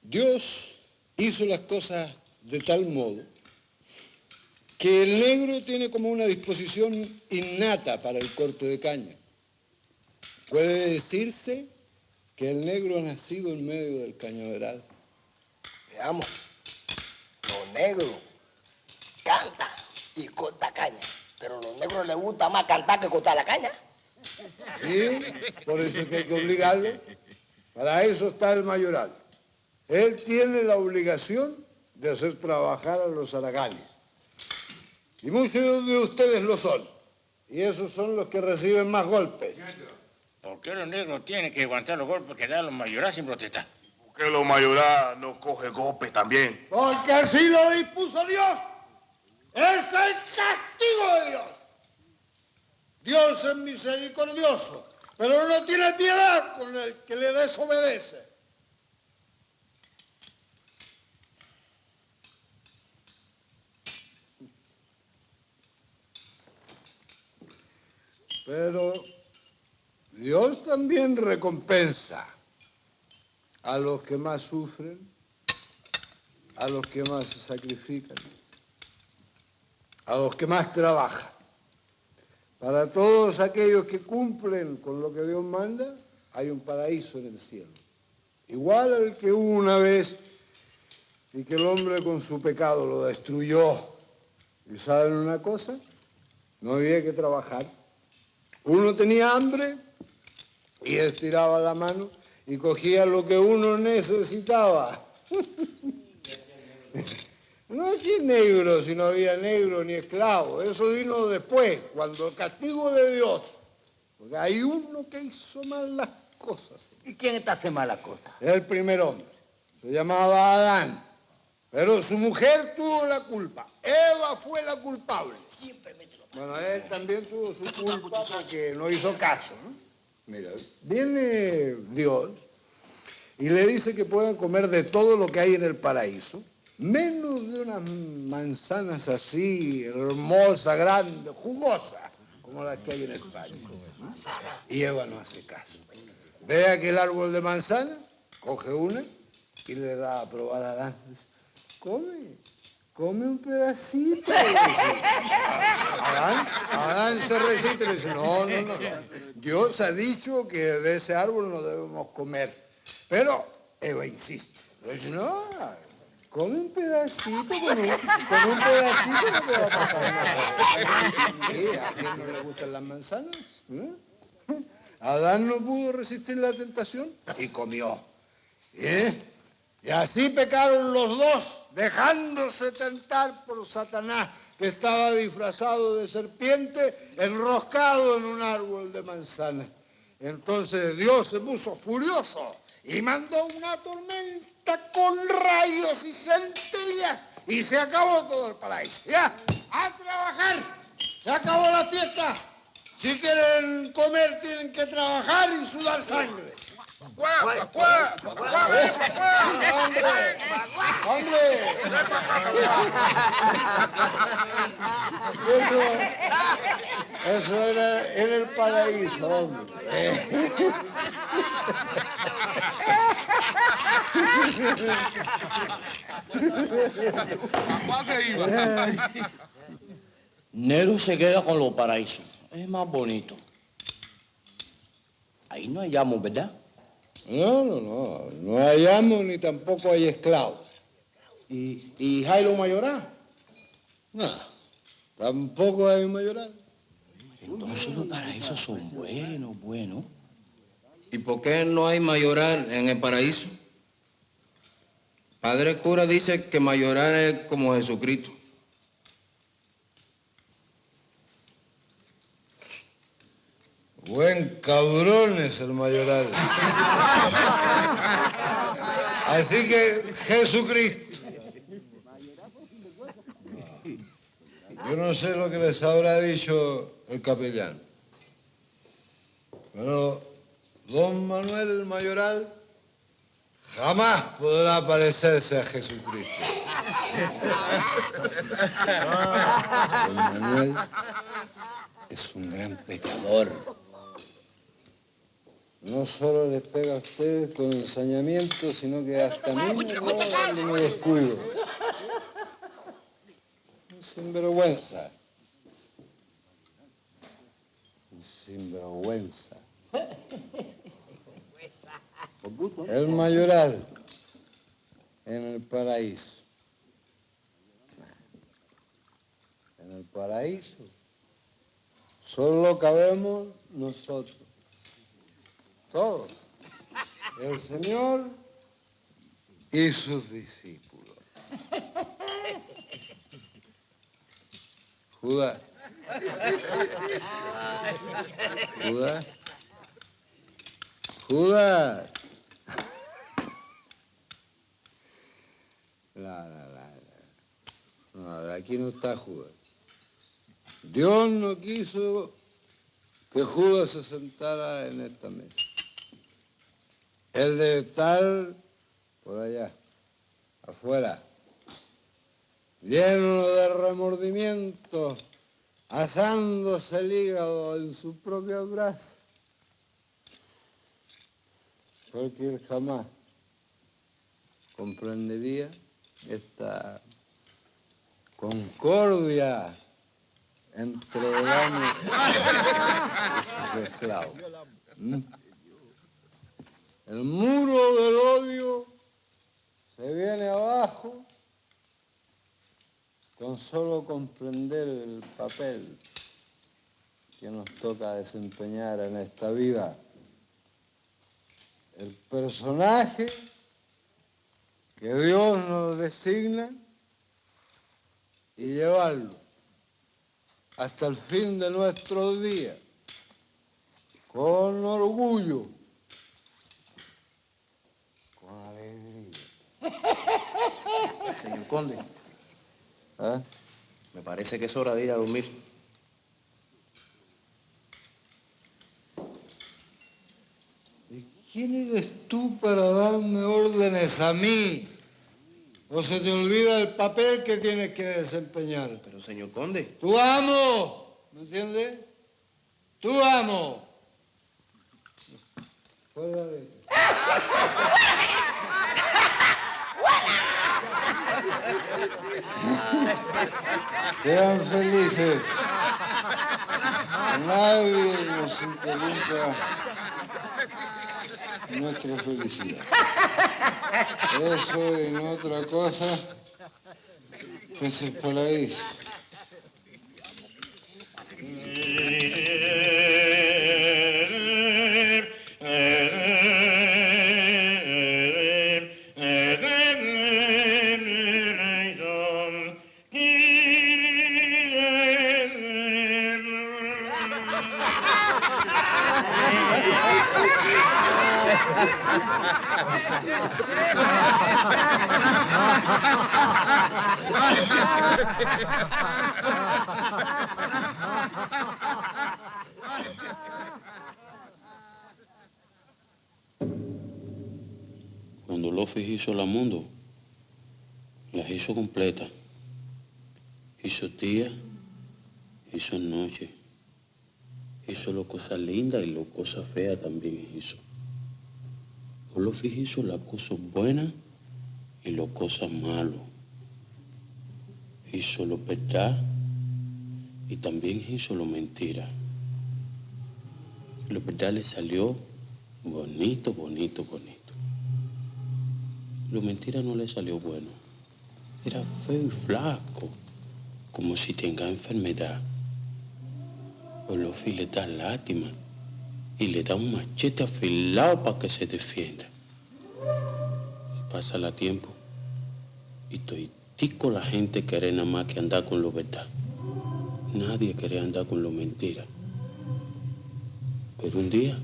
Dios hizo las cosas de tal modo que el negro tiene como una disposición innata para el corte de caña. Puede decirse que el negro ha nacido en medio del cañaveral. Veamos, los negros cantan y cortan caña, pero a los negros les gusta más cantar que cortar la caña. Sí, por eso es que hay que obligarlo. Para eso está el mayoral. Él tiene la obligación de hacer trabajar a los haraganes. Y muchos de ustedes lo son. Y esos son los que reciben más golpes. ¿Por qué los negros tienen que aguantar los golpes que dan los mayorales sin protestar? ¿Por qué los mayorales no coge golpes también? Porque así lo dispuso Dios. Es el castigo de Dios. Dios es misericordioso, pero no tiene piedad con el que le desobedece. Pero Dios también recompensa a los que más sufren, a los que más se sacrifican, a los que más trabajan. Para todos aquellos que cumplen con lo que Dios manda, hay un paraíso en el cielo. Igual al que hubo una vez y que el hombre con su pecado lo destruyó. ¿Y saben una cosa? No había que trabajar. Uno tenía hambre y estiraba la mano y cogía lo que uno necesitaba. No aquí negro, si no había negro ni esclavo. Eso vino después, cuando el castigo de Dios. Porque hay uno que hizo mal las cosas. ¿Y quién está haciendo malas cosas? El primer hombre. Se llamaba Adán. Pero su mujer tuvo la culpa. Eva fue la culpable. Bueno, él también tuvo su culpa porque no hizo caso, ¿no? Mira, viene Dios y le dice que puedan comer de todo lo que hay en el paraíso, menos de unas manzanas así, hermosas, grandes, jugosas, como las que hay en España. Y Eva no hace caso. Ve aquel árbol de manzana, coge una y le da a probar a Adán. Dice, come un pedacito. Adán se resiste y le dice, no. Dios ha dicho que de ese árbol no debemos comer. Pero Eva insiste. Le dice, no, come un pedacito, con un pedacito no te va a pasar nada. ¿Sí? ¿A quién no le gustan las manzanas? Adán no pudo resistir la tentación y comió. Y así pecaron los dos, dejándose tentar por Satanás, que estaba disfrazado de serpiente, enroscado en un árbol de manzana. Entonces Dios se puso furioso y mandó una tormenta con rayos y centellas y se acabó todo el paraíso. ¡Ya! ¡A trabajar! ¡Se acabó la fiesta! Si quieren comer tienen que trabajar y sudar sangre. ¡Hombre! Eso era en el paraíso, hombre. Nero se queda con los paraísos. Es más bonito. Ahí no hallamos, ¿verdad? No hallamos ni tampoco hay esclavos. ¿Y Jairo Mayoral? No, tampoco hay mayoral. Entonces los paraísos son buenos. ¿Y por qué no hay mayoral en el paraíso? Padre cura dice que mayoral es como Jesucristo. Buen cabrón es el mayoral. Así que Jesucristo. Yo no sé lo que les habrá dicho el capellán, pero don Manuel el mayoral jamás podrá parecerse a Jesucristo. Don Manuel es un gran pecador. No solo les pega a ustedes con ensañamiento, sino que hasta a mí me descuido. sinvergüenza. Sinvergüenza. El mayoral en el paraíso. En el paraíso solo cabemos nosotros. Todos. El Señor y sus discípulos. Judas. Judas. Judas. No, de aquí no está Judas. Dios no quiso que Judas se sentara en esta mesa. Él debe estar por allá, afuera, lleno de remordimiento, asándose el hígado en su propio brazo. Porque él jamás comprendería esta concordia entre el amo y sus esclavos. El muro del odio se viene abajo con solo comprender el papel que nos toca desempeñar en esta vida. El personaje que Dios nos designa y llevarlo hasta el fin de nuestros días con orgullo, con alegría. Señor conde, ¿Ah? me parece que es hora de ir a dormir. ¿Y quién eres tú para darme órdenes a mí? ¿O se te olvida el papel que tienes que desempeñar? Pero, señor conde. ¡Tu amo! ¿Me entiendes? ¡Tu amo! Fuera de... Sean felices. Nadie nos interrumpa nuestra felicidad. Eso y no otra cosa que es el paraíso. Cuando Lofis hizo la mundo, las hizo completa. Hizo día, hizo noche. Hizo lo cosas lindas y lo cosas feas también hizo. Lofis hizo las cosas buenas y las cosas malas. Hizo lo verdad y también hizo lo mentira. Lo verdad le salió bonito, bonito, bonito. Lo mentira no le salió bueno. Era feo y flaco, como si tenga enfermedad. Lofis le da lástima y le da un machete afilado para que se defienda. Pasa el tiempo y toditico la gente quiere nada más que andar con lo verdad. Nadie quiere andar con lo mentira. Pero un día,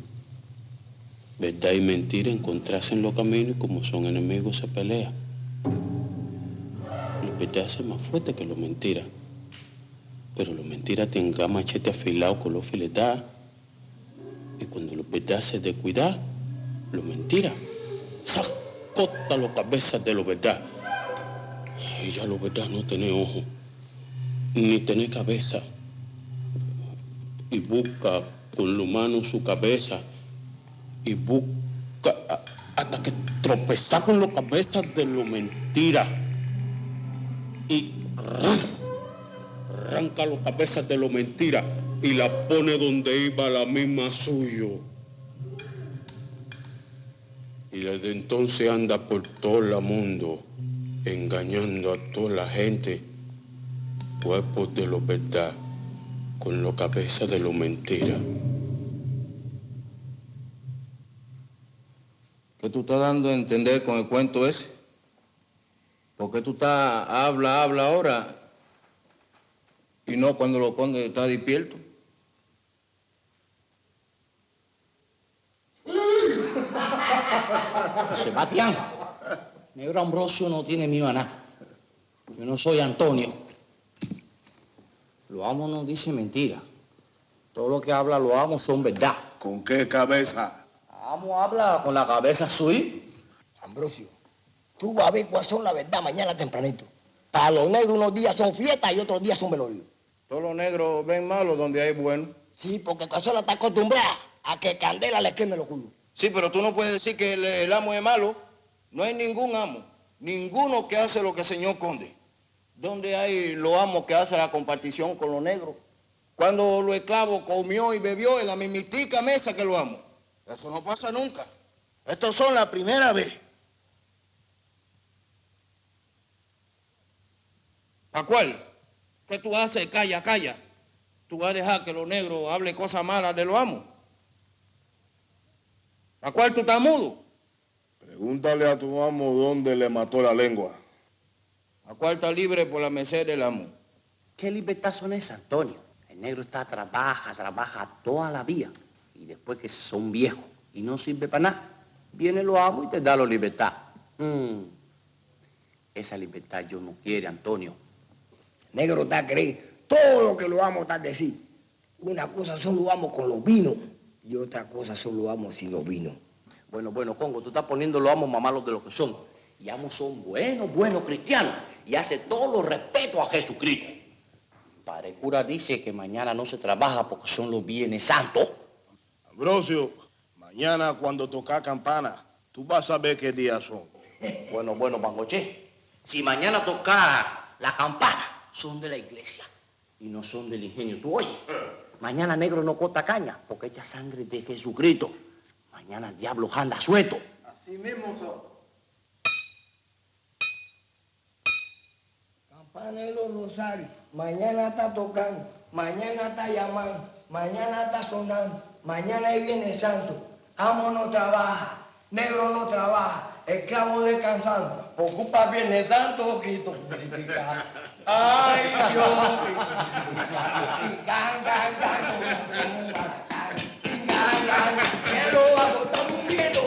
verdad y mentira encontrarse en los caminos y como son enemigos se pelean. Lo verdad es más fuerte que lo mentira. Pero lo mentira tenga machete afilado con los filetas. Y cuando lo verdad se descuida, lo mentira sacota las cabezas de lo verdad. Y ya lo verdad no tiene ojo, ni tiene cabeza. Y busca con lo mano su cabeza. Y busca hasta que tropeza con las cabezas de lo mentira. Y arranca las cabezas de lo mentira y la pone donde iba la misma suyo. Y desde entonces anda por todo el mundo engañando a toda la gente, cuerpos de lo verdad, con la cabeza de lo mentira. ¿Qué tú estás dando a entender con el cuento ese? ¿Por qué tú estás habla ahora y no cuando lo conde está despierto? Sebastián, negro Ambrosio no tiene miedo a nada. Yo no soy Antonio. Los amos no dicen mentira. Todo lo que habla los amos son verdad. ¿Con qué cabeza? Amo habla con la cabeza suya. Ambrosio, tú vas a ver cuál son la verdad mañana tempranito. Para los negros unos días son fiestas y otros días son velorios. Todos los negros ven malos donde hay bueno. Sí, porque Cazuela está acostumbrada a que Candela le queme los culos. Sí, pero tú no puedes decir que el amo es malo. No hay ningún amo, ninguno que hace lo que el señor conde. ¿Dónde hay los amos que hacen la compartición con los negros? Cuando los esclavos comió y bebió en la mismitica mesa que los amos. Eso no pasa nunca. Estos son la primera vez. ¿A cuál? ¿Qué tú haces? Calla, calla. ¿Tú vas a dejar que los negros hablen cosas malas de los amos? ¿A cuál tú estás mudo? Pregúntale a tu amo dónde le mató la lengua. ¿A cuál está libre por la merced del amo? ¿Qué libertad son esas, Antonio? El negro trabaja toda la vida. Y después que son viejos y no sirve para nada, viene los amos y te da la libertad. Esa libertad yo no quiero, Antonio. Negro está a creer todo lo que los amos están a decir. Una cosa son los amos con los vinos y otra cosa son los amos sin los vinos. Bueno, Congo, tú estás poniendo los amos más malos de lo que son. Y amos son buenos cristianos y hace todo los respeto a Jesucristo. Padre cura dice que mañana no se trabaja porque son los Viernes Santos. Ambrosio, mañana cuando toca campana, tú vas a ver qué días son. Bueno, Pangoche, si mañana toca la campana, son de la iglesia y no son del ingenio. Tú oyes, mañana negro no corta caña porque echa sangre de Jesucristo. Mañana el diablo anda suelto. Así mismo son. Campana de los Rosarios, mañana está tocando, mañana está llamando, mañana está sonando, mañana es Viernes Santo. Amo no trabaja, negro no trabaja, esclavo descansando. Ocupa Viernes Santo, Cristo crucificado. Ay, Dios. ¿Qué lo hago? Está muriendo.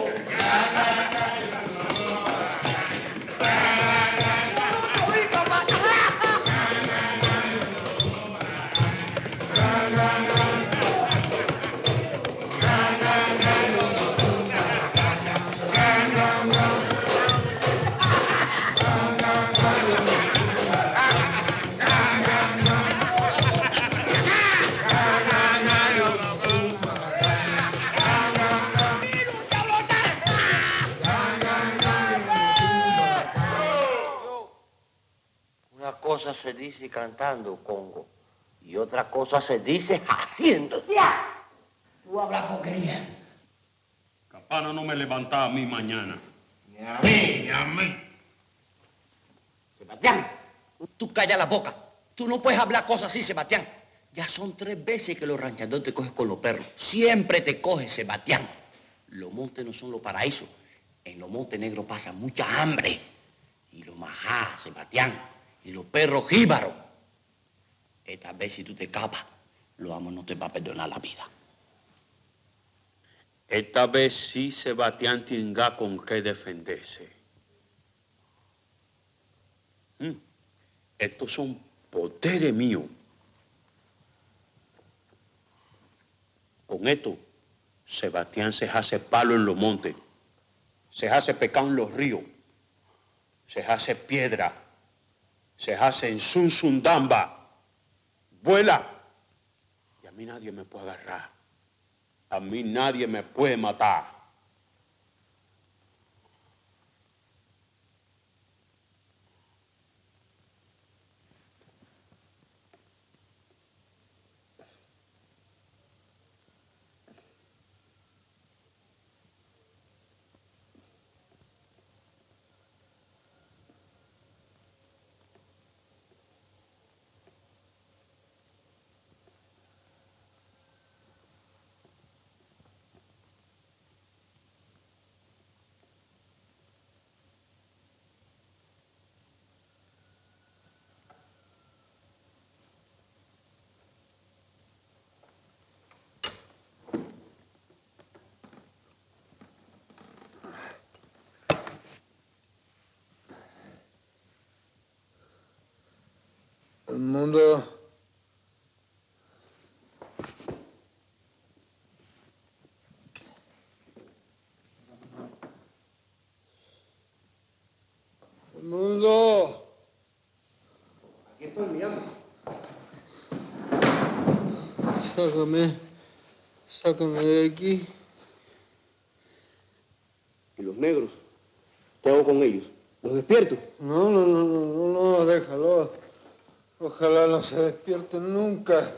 Una cosa se dice cantando, Congo, y otra cosa se dice haciendo. ¡Ya! Tú hablas porquería. Campana no me levanta a mí mañana. Ni a mí. Sebastián, tú calla la boca. Tú no puedes hablar cosas así, Sebastián. Ya son 3 veces que los ranchadores te cogen con los perros. Siempre te coges, Sebastián. Los montes no son los paraísos. En los montes negros pasa mucha hambre. Y los majá, Sebastián. Y los perros jíbaros. Esta vez si tú te escapas, los amos no te va a perdonar la vida. Esta vez sí Sebastián tenga con qué defenderse. Estos son poderes míos. Con esto, Sebastián se hace palo en los montes, se hace pecado en los ríos, se hace piedra, se hace en Sunzundamba, vuela. Y a mí nadie me puede agarrar, a mí nadie me puede matar. mundo. El mundo. Aquí estoy, mi amo. Sácame de aquí. ¿Y los negros? ¿Qué hago con ellos? ¿Los despierto? No, déjalo. Ojalá no se despierten nunca.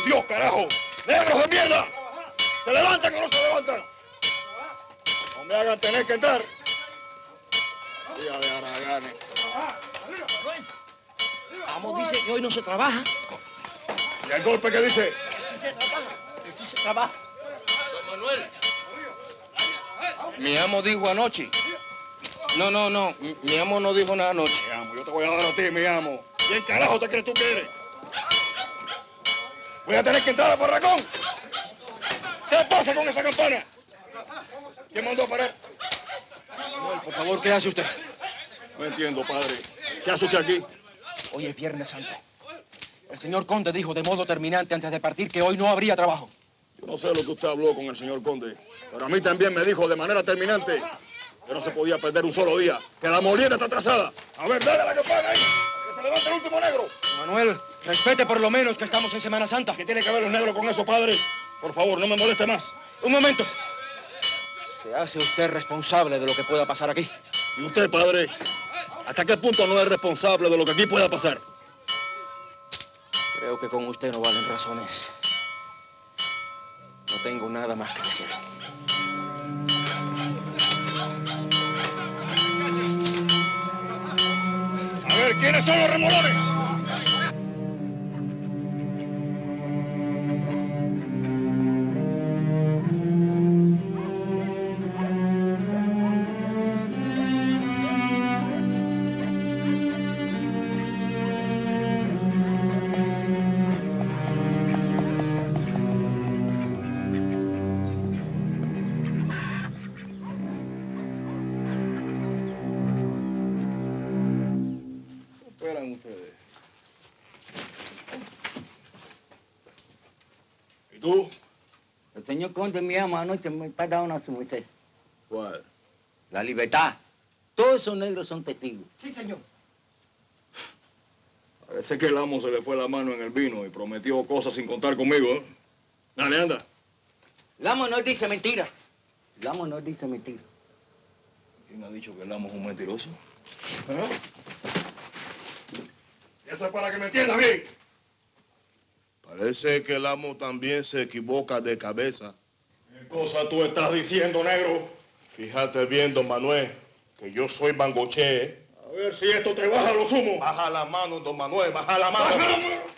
Dios, carajo! ¡Negros de mierda! ¡Se levantan o no se levantan! No me hagan tener que entrar. Día de haraganes. Amo dice que hoy no se trabaja. ¿Y el golpe qué dice? Sí se trabaja. Don Manuel. Mi amo dijo anoche. No. Mi amo no dijo nada anoche. Mi amo, yo te voy a dar a ti, mi amo. ¿Quién carajo te crees tú que eres? Voy a tener que entrar a Parracón. ¿Qué pasa con esa campana? ¿Quién mandó a parar? Manuel, por favor, ¿qué hace usted? No entiendo, padre. ¿Qué hace usted aquí? Hoy es Viernes Santo. El señor Conde dijo de modo terminante antes de partir que hoy no habría trabajo. Yo no sé lo que usted habló con el señor Conde, pero a mí también me dijo de manera terminante que no se podía perder un solo día, que la molienda está atrasada. A ver, dale la campana ahí, que se levante el último negro. Manuel, Respete por lo menos que estamos en Semana Santa. ¿Qué tiene que ver los negros con eso, padre? Por favor, no me moleste más. Un momento. ¿Se hace usted responsable de lo que pueda pasar aquí? ¿Y usted, padre? ¿Hasta qué punto no es responsable de lo que aquí pueda pasar? Creo que con usted no valen razones. No tengo nada más que decir. A ver, ¿quiénes son los remolones? ¿Y tú? El señor conde me llama anoche me está dando una sumisión. ¿Cuál? La libertad. Todos esos negros son testigos. Sí, señor. Parece que el amo se le fue la mano en el vino y prometió cosas sin contar conmigo, ¿eh? Dale, anda. El amo no dice mentira. El amo no dice mentira. ¿Quién ha dicho que el amo es un mentiroso? ¿Eh? Eso es para que me entienda bien. Parece que el amo también se equivoca de cabeza. ¿Qué cosa tú estás diciendo, negro? Fíjate bien, don Manuel, que yo soy Bangoché, ¿eh? A ver si esto te baja los humos. Baja la mano, don Manuel, baja la mano. ¡Baja la mano!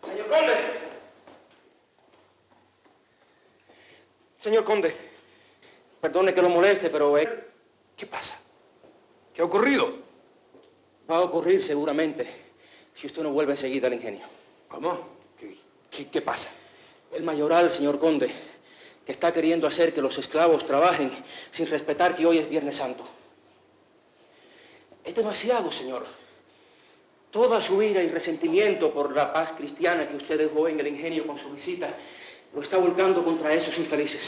Señor conde. Señor conde, perdone que lo moleste, pero... ¿Qué pasa? ¿Qué ha ocurrido? Va a ocurrir seguramente si usted no vuelve enseguida al ingenio. ¿Cómo? ¿Qué pasa? El mayoral, señor conde, que está queriendo hacer que los esclavos trabajen sin respetar que hoy es Viernes Santo. Es demasiado, señor. Toda su ira y resentimiento por la paz cristiana que usted dejó en el ingenio con su visita lo está volcando contra esos infelices.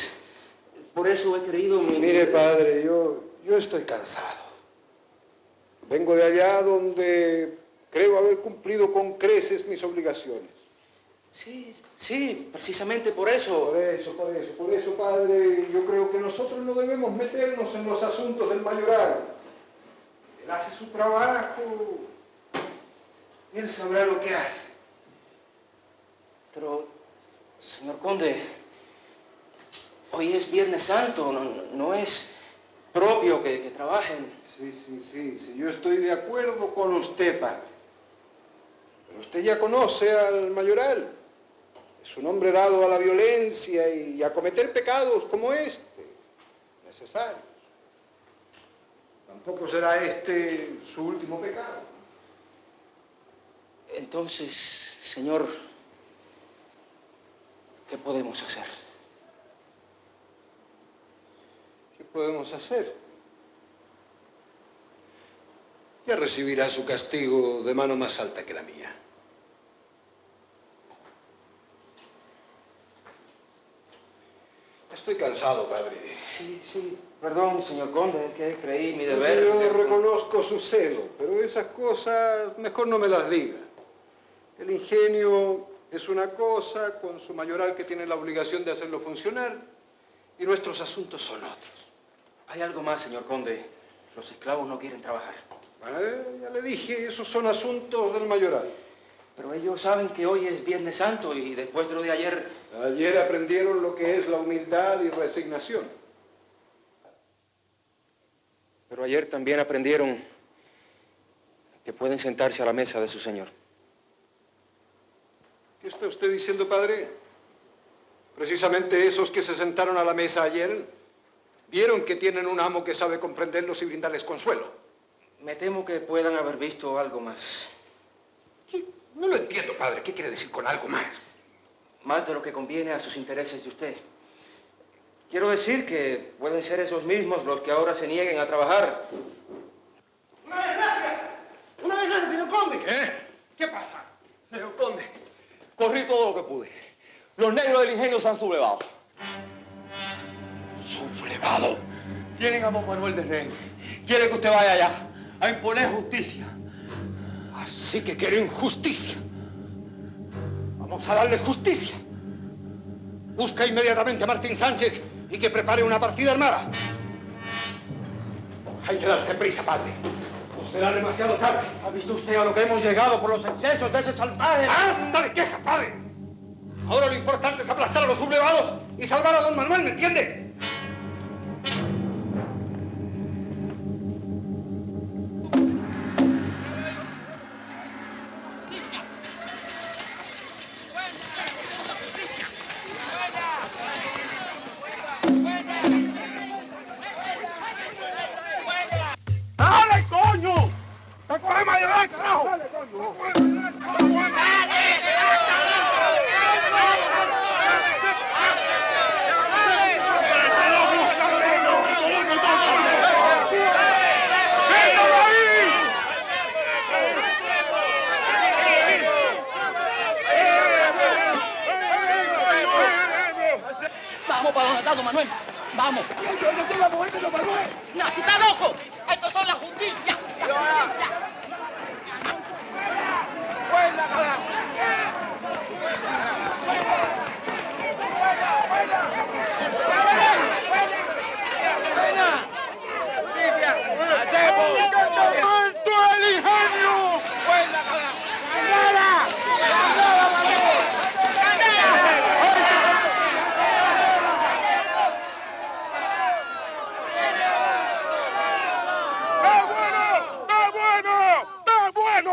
Por eso he creído... Mire, padre, yo estoy cansado. Vengo de allá donde creo haber cumplido con creces mis obligaciones. Sí, precisamente por eso. Por eso, padre, yo creo que nosotros no debemos meternos en los asuntos del mayoral. Él hace su trabajo, él sabrá lo que hace. Pero, señor conde, hoy es Viernes Santo, no es propio que trabajen. Sí, yo estoy de acuerdo con usted, padre. Pero usted ya conoce al mayoral. Es un hombre dado a la violencia y a cometer pecados como este, necesarios. Tampoco será este su último pecado. Entonces, señor, ¿qué podemos hacer? ¿Qué podemos hacer? Ya recibirá su castigo de mano más alta que la mía. Estoy cansado, padre. Sí, perdón, señor conde, que creí mi deber. Yo reconozco su celo, pero esas cosas mejor no me las diga. El ingenio es una cosa, con su mayoral que tiene la obligación de hacerlo funcionar, y nuestros asuntos son otros. Hay algo más, señor conde. Los esclavos no quieren trabajar. Ya le dije, esos son asuntos del mayoral. Pero ellos saben que hoy es Viernes Santo y después de lo de ayer... Ayer aprendieron lo que es la humildad y resignación. Pero ayer también aprendieron que pueden sentarse a la mesa de su señor. ¿Qué está usted diciendo, padre? Precisamente esos que se sentaron a la mesa ayer Vieron que tienen un amo que sabe comprenderlos y brindarles consuelo. Me temo que puedan haber visto algo más. Sí, no lo entiendo, padre. ¿Qué quiere decir con algo más? Más de lo que conviene a sus intereses de usted. Quiero decir que pueden ser esos mismos los que ahora se nieguen a trabajar. ¡Una desgracia! ¡Una desgracia, señor conde! ¿Qué pasa? Señor conde, corrí todo lo que pude. Los negros del ingenio se han sublevado. ¿Sublevado? Tienen a don Manuel de rey. Quieren que usted vaya allá a imponer justicia. Así que quieren justicia. Vamos a darle justicia. Busca inmediatamente a Martín Sánchez y que prepare una partida armada. Hay que darse prisa, padre. No será demasiado tarde. ¿Ha visto usted a lo que hemos llegado por los excesos de ese salvaje? ¡Basta de quejas, padre! Ahora lo importante es aplastar a los sublevados y salvar a don Manuel, ¿me entiende? ¡Dale, coño! ¡Te cogemos a llevar, carajo! ¡Dale, coño! Vamos para donde está don Manuel. Vamos. Yo no tengo la mujer de don Manuel. No, tú estás loco. Estos son la justicia. ¡Fuera, carajo! ¡Muerto el ingenio! ¡Fuera, carajo! ¡Candela!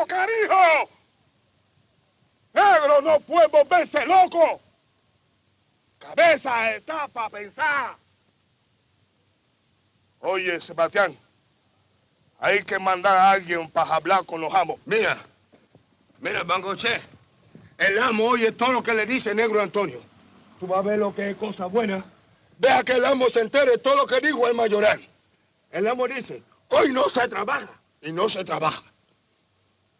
¡Carijo! ¡Negro no puede volverse loco! ¡Cabeza está para pensar! Oye, Sebastián, hay que mandar a alguien para hablar con los amos. Mira, Bangoche, el amo oye todo lo que le dice Negro Antonio. Tú vas a ver lo que es cosa buena. Deja que el amo se entere todo lo que dijo el mayoral. El amo dice, hoy no se trabaja, y no se trabaja.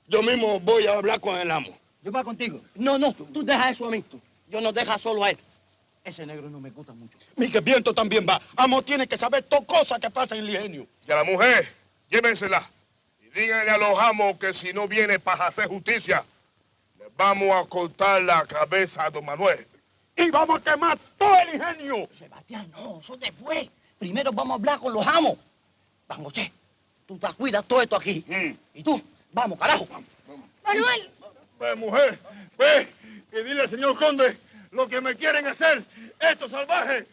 Yo mismo voy a hablar con el amo. Yo voy contigo. No, tú deja eso a mí. Yo no deja solo a él. Ese negro no me gusta mucho. Miguel Viento también va. Amo tiene que saber todas cosas que pasan en el ingenio. Y a la mujer, llévensela. Y díganle a los amos que si no viene para hacer justicia, le vamos a cortar la cabeza a don Manuel. Y vamos a quemar todo el ingenio. Sebastián, no, eso después. Primero vamos a hablar con los amos. Bangoche, tú te cuidas todo esto aquí. Y tú, vamos, carajo. Manuel. Ve, mujer, ve y dile al señor conde lo que me quieren hacer estos salvajes.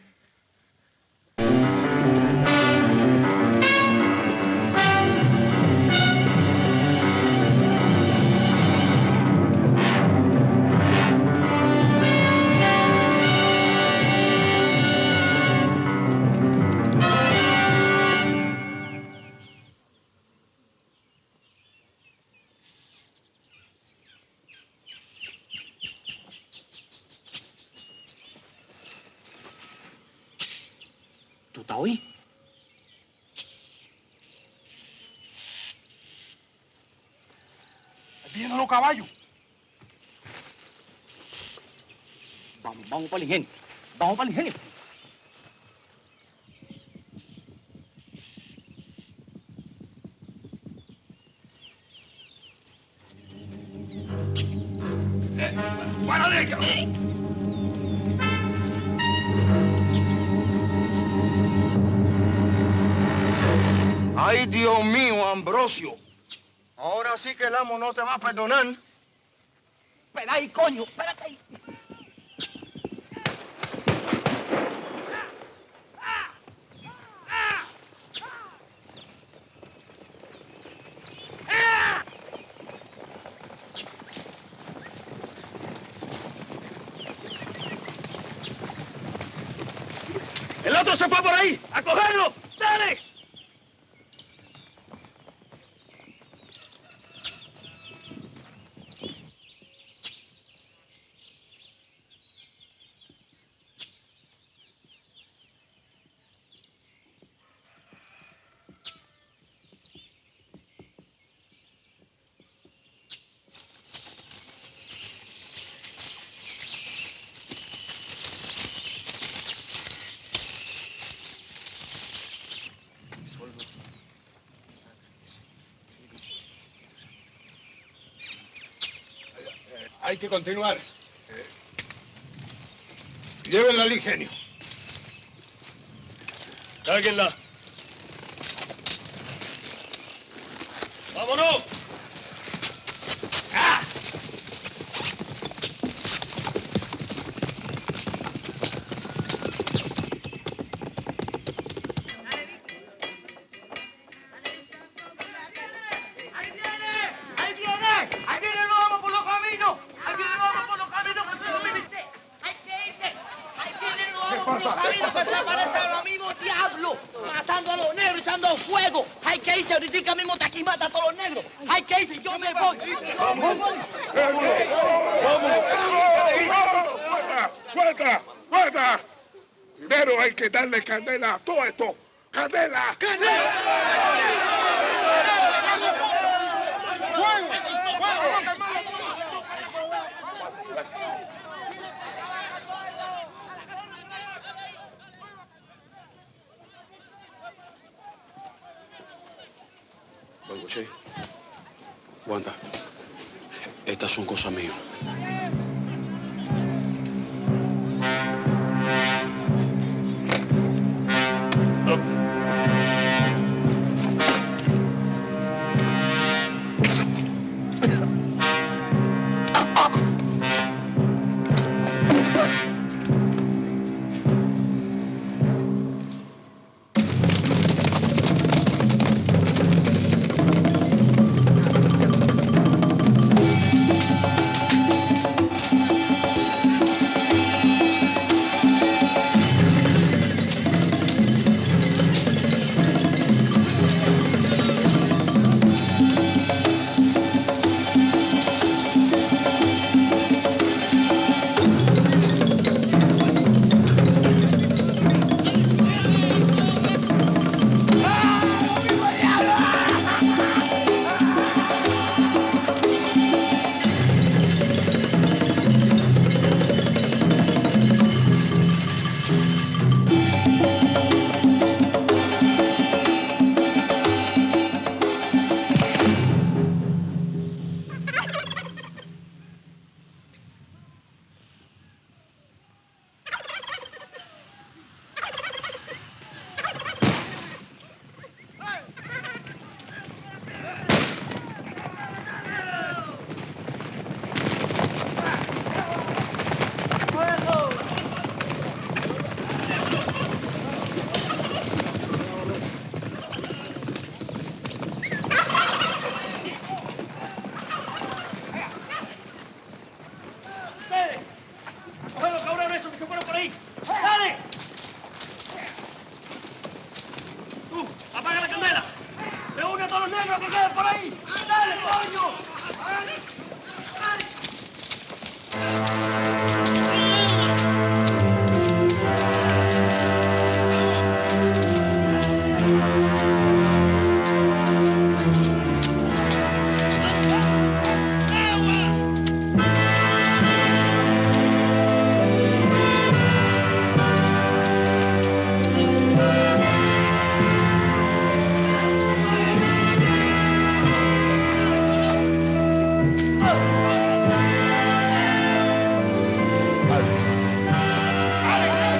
¿Tú estás ahí? Vienen los caballos. Vamos para el ingenio. Vamos para el ingenio. ¡Párale, cabrón! ¡Ay, Dios mío, Ambrosio! Ahora sí que el amo no te va a perdonar. Espera ahí, coño. Espérate ahí. ¡El otro se fue por ahí! ¡A cogerlo! ¡Dale! Hay que continuar. Llévenla al ingenio. Cárguenla. ¡Vámonos! Matando a los negros, echando fuego. Hay que irse ahorita mismo, de aquí mata a todos los negros. Hay que irse, yo me voy. ¡Vamos! ¡Fuerza! ¡Fuerza! Primero hay que darle candela a todo esto. ¡Candela! Bangoche, aguanta. Estas son cosas mías.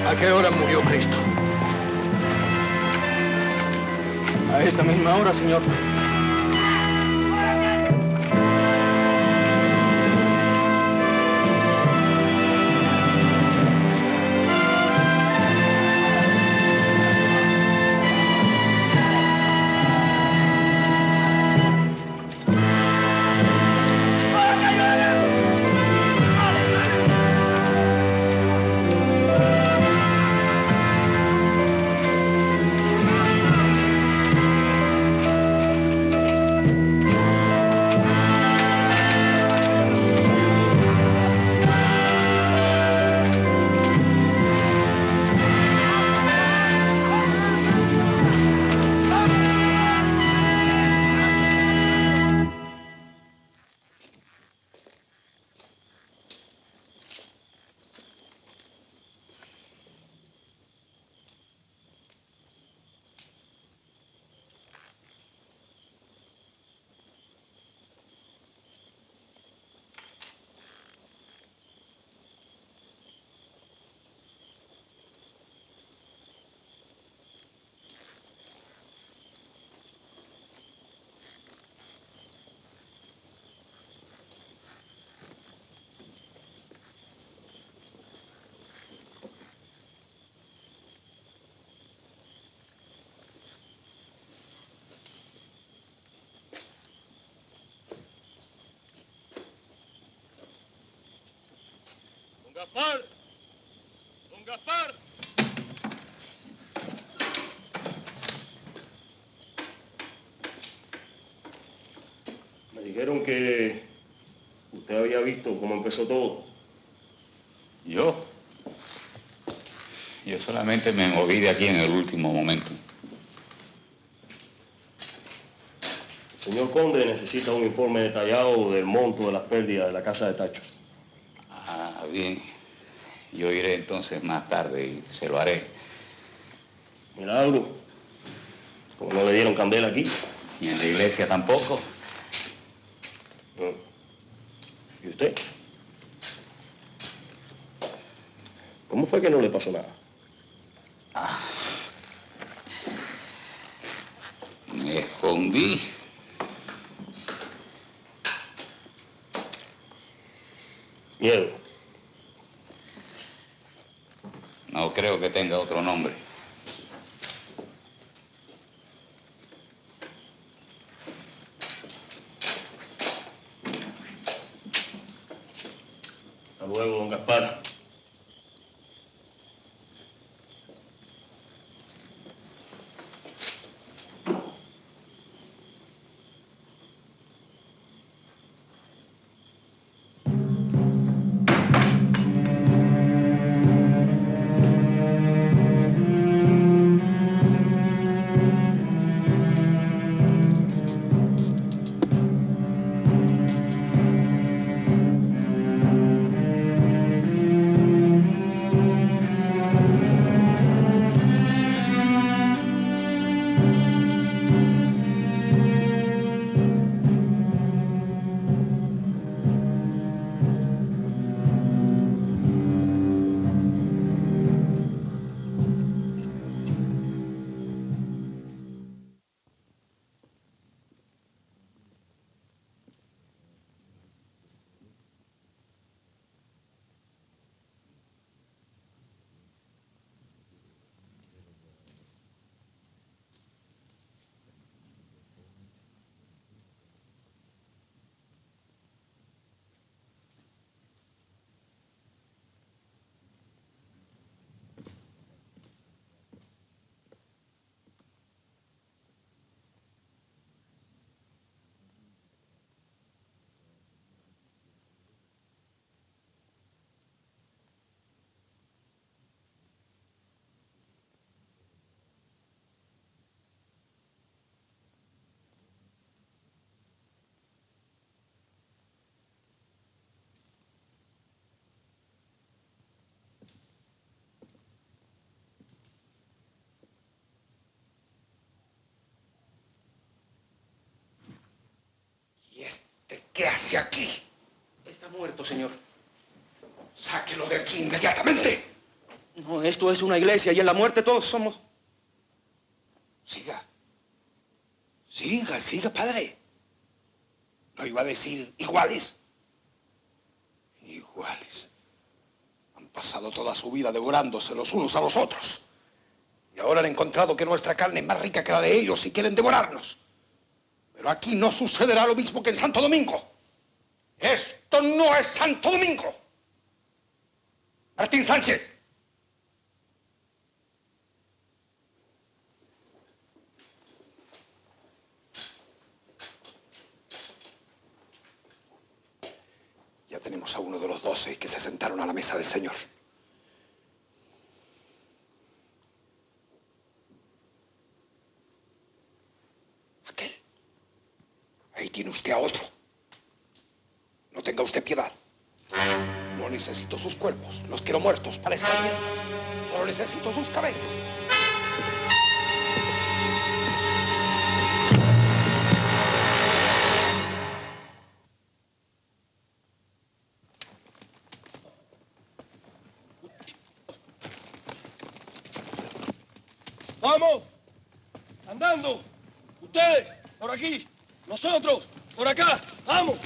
¿A qué hora murió Cristo? A esta misma hora, señor. Don Gaspar. Don Gaspar. Me dijeron que usted había visto cómo empezó todo. ¿Yo? Yo solamente me moví de aquí en el último momento. El señor Conde necesita un informe detallado del monto de las pérdidas de la casa de Tacho. Ah, bien. Yo iré entonces más tarde y se lo haré. Milagro. ¿Cómo no le dieron candela aquí? Y en la iglesia tampoco. ¿Y usted? ¿Cómo fue que no le pasó nada? Me escondí. Miedo. No creo que tenga otro nombre. Hasta luego, don Gaspar. ¿Qué hace aquí? Está muerto, señor. Sáquelo de aquí inmediatamente. No, esto es una iglesia y en la muerte todos somos... Siga. Siga, padre. ¿No iba a decir iguales? Iguales. Han pasado toda su vida devorándose los unos a los otros. Y ahora han encontrado que nuestra carne es más rica que la de ellos y quieren devorarnos. Pero aquí no sucederá lo mismo que en Santo Domingo. Esto no es Santo Domingo. Martín Sánchez. Ya tenemos a uno de los 12 que se sentaron a la mesa del Señor. Aquel. Ahí tiene usted a otro. No tenga usted piedad. No necesito sus cuerpos, los quiero muertos para estar bien. Solo necesito sus cabezas. ¡Vamos! ¡Andando! ¡Ustedes! ¡Por aquí! ¡Nosotros! ¡Por acá! ¡Vamos!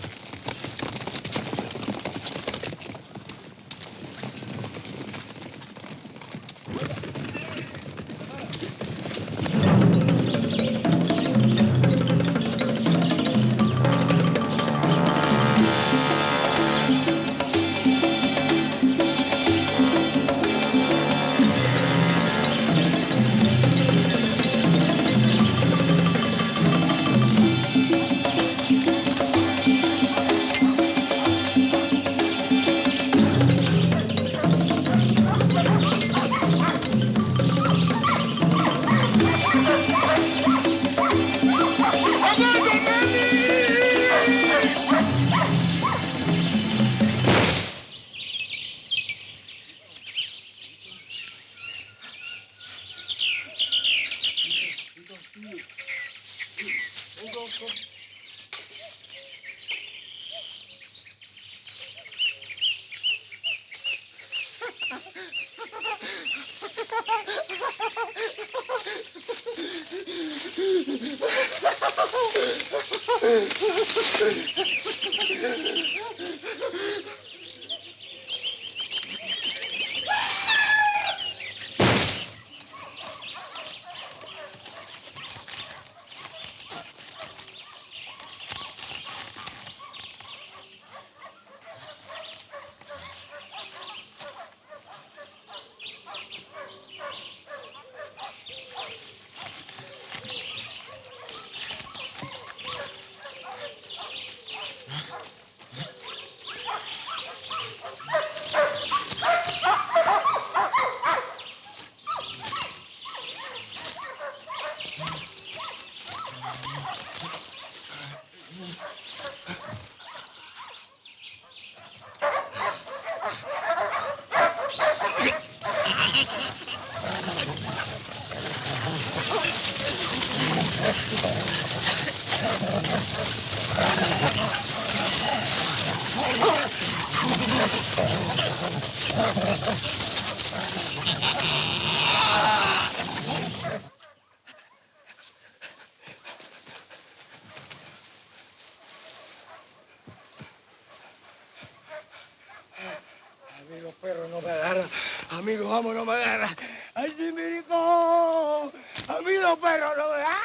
Amigos perros, no me agarran. Amigos amos, no me agarran. ¡Ay, Chimirico! Amigos perros, no me agarran.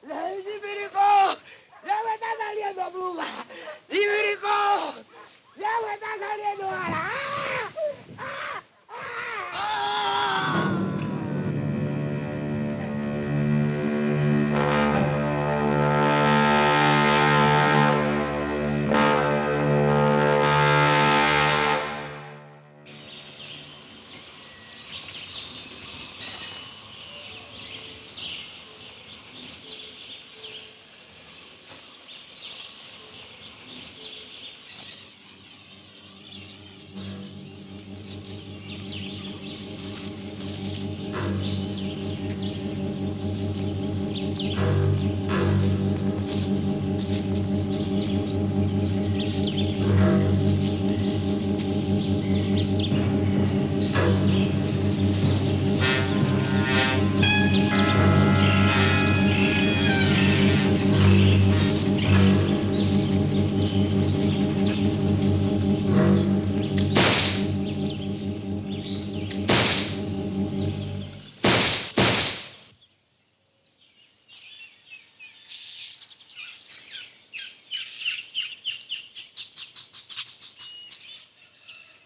¡Ay, Chimirico! ¡Ya me está saliendo pluma! ¡Chimirico! ¡Ya me está saliendo ala!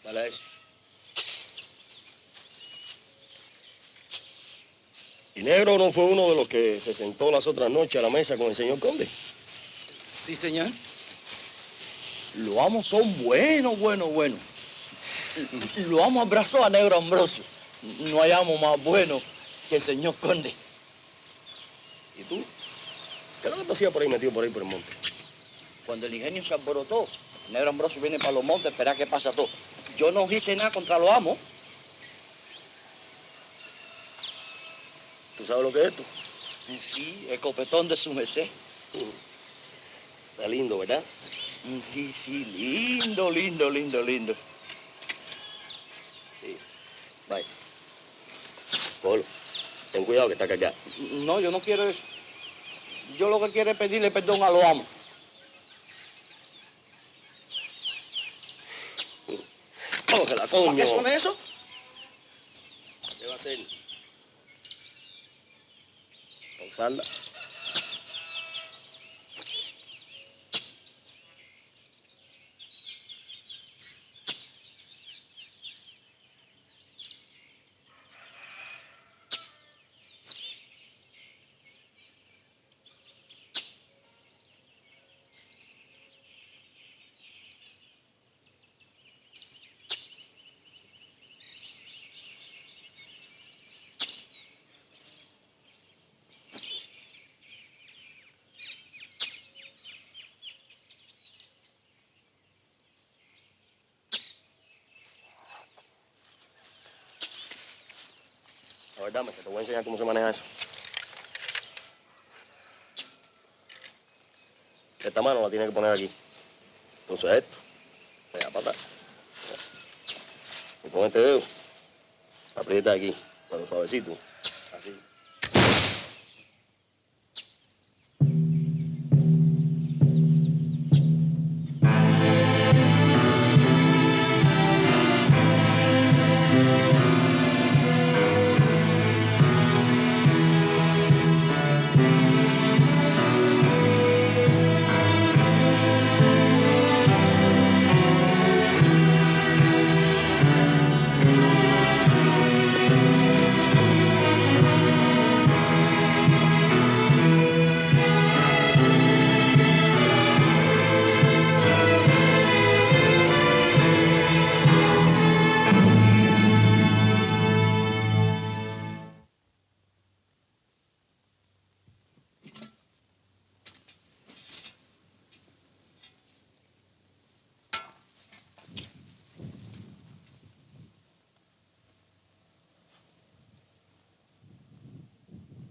Dale a ese. ¿Y Negro no fue uno de los que se sentó las otras noches a la mesa con el señor Conde? Sí, señor. Los amos son buenos. Los amos abrazó a Negro Ambrosio. No hay amo más bueno que el señor Conde. ¿Y tú? ¿Qué es lo que tú hacías por ahí metido por ahí por el monte? Cuando el ingenio se alborotó, Negro Ambrosio viene para los montes a esperar que pasa todo. Yo no hice nada contra los amos. ¿Tú sabes lo que es esto? Sí, el copetón de su merced. Está lindo, ¿verdad? Sí, lindo. Sí. Vaya. Colo, ten cuidado que está cargado. No, yo no quiero eso. Yo lo que quiero es pedirle perdón a los amos. Cógela, coño. ¿Qué son eso? ¿Qué va a hacer? Pausarla. A ver, dame, que te voy a enseñar cómo se maneja eso. Esta mano la tienes que poner aquí. Entonces esto, venga para atrás. Y con este dedo, aprieta aquí. Pero suavecito. Así.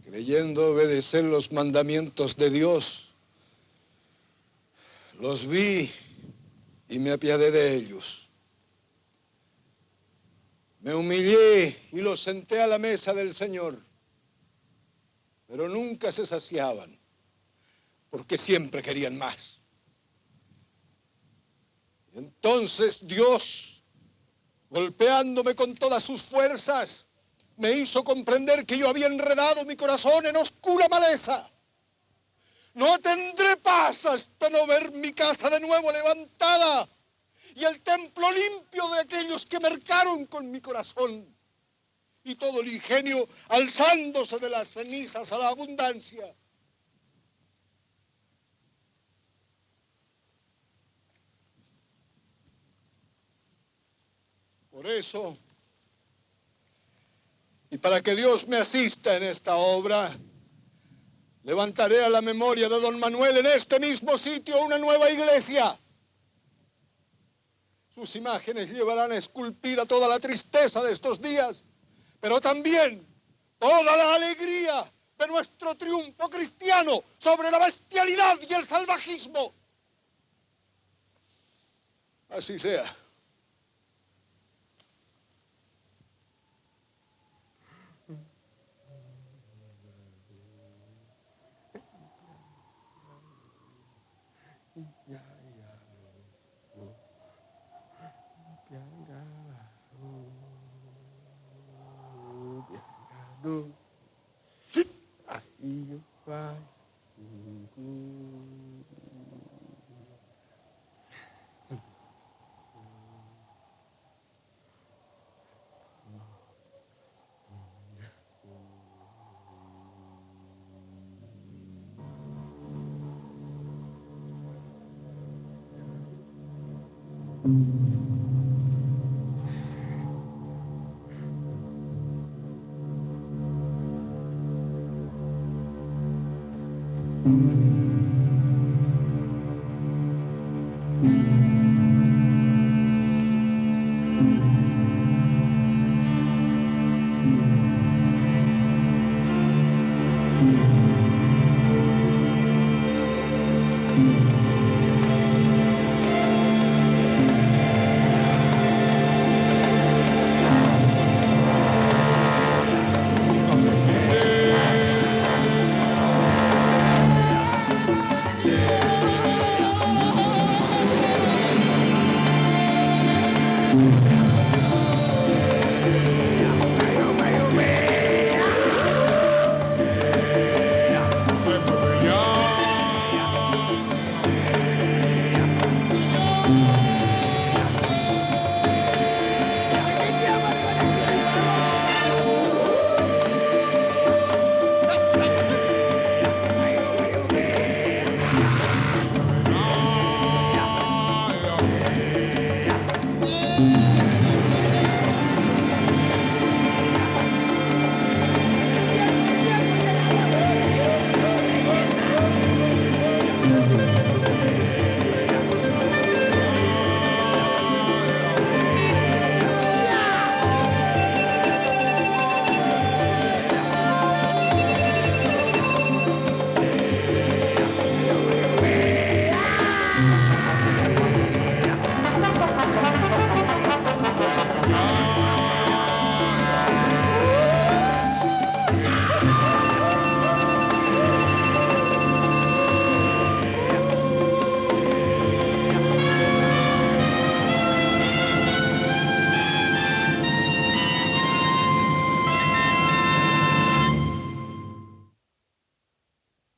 Creyendo obedecer los mandamientos de Dios, los vi y me apiadé de ellos. Me humillé y los senté a la mesa del Señor, pero nunca se saciaban, porque siempre querían más. Y entonces Dios, golpeándome con todas sus fuerzas, me hizo comprender que yo había enredado mi corazón en oscura maleza. No tendré paz hasta no ver mi casa de nuevo levantada y el templo limpio de aquellos que mercaron con mi corazón y todo el ingenio alzándose de las cenizas a la abundancia. Por eso, y para que Dios me asista en esta obra, levantaré a la memoria de don Manuel en este mismo sitio una nueva iglesia. Sus imágenes llevarán esculpida toda la tristeza de estos días, pero también toda la alegría de nuestro triunfo cristiano sobre la bestialidad y el salvajismo. Así sea.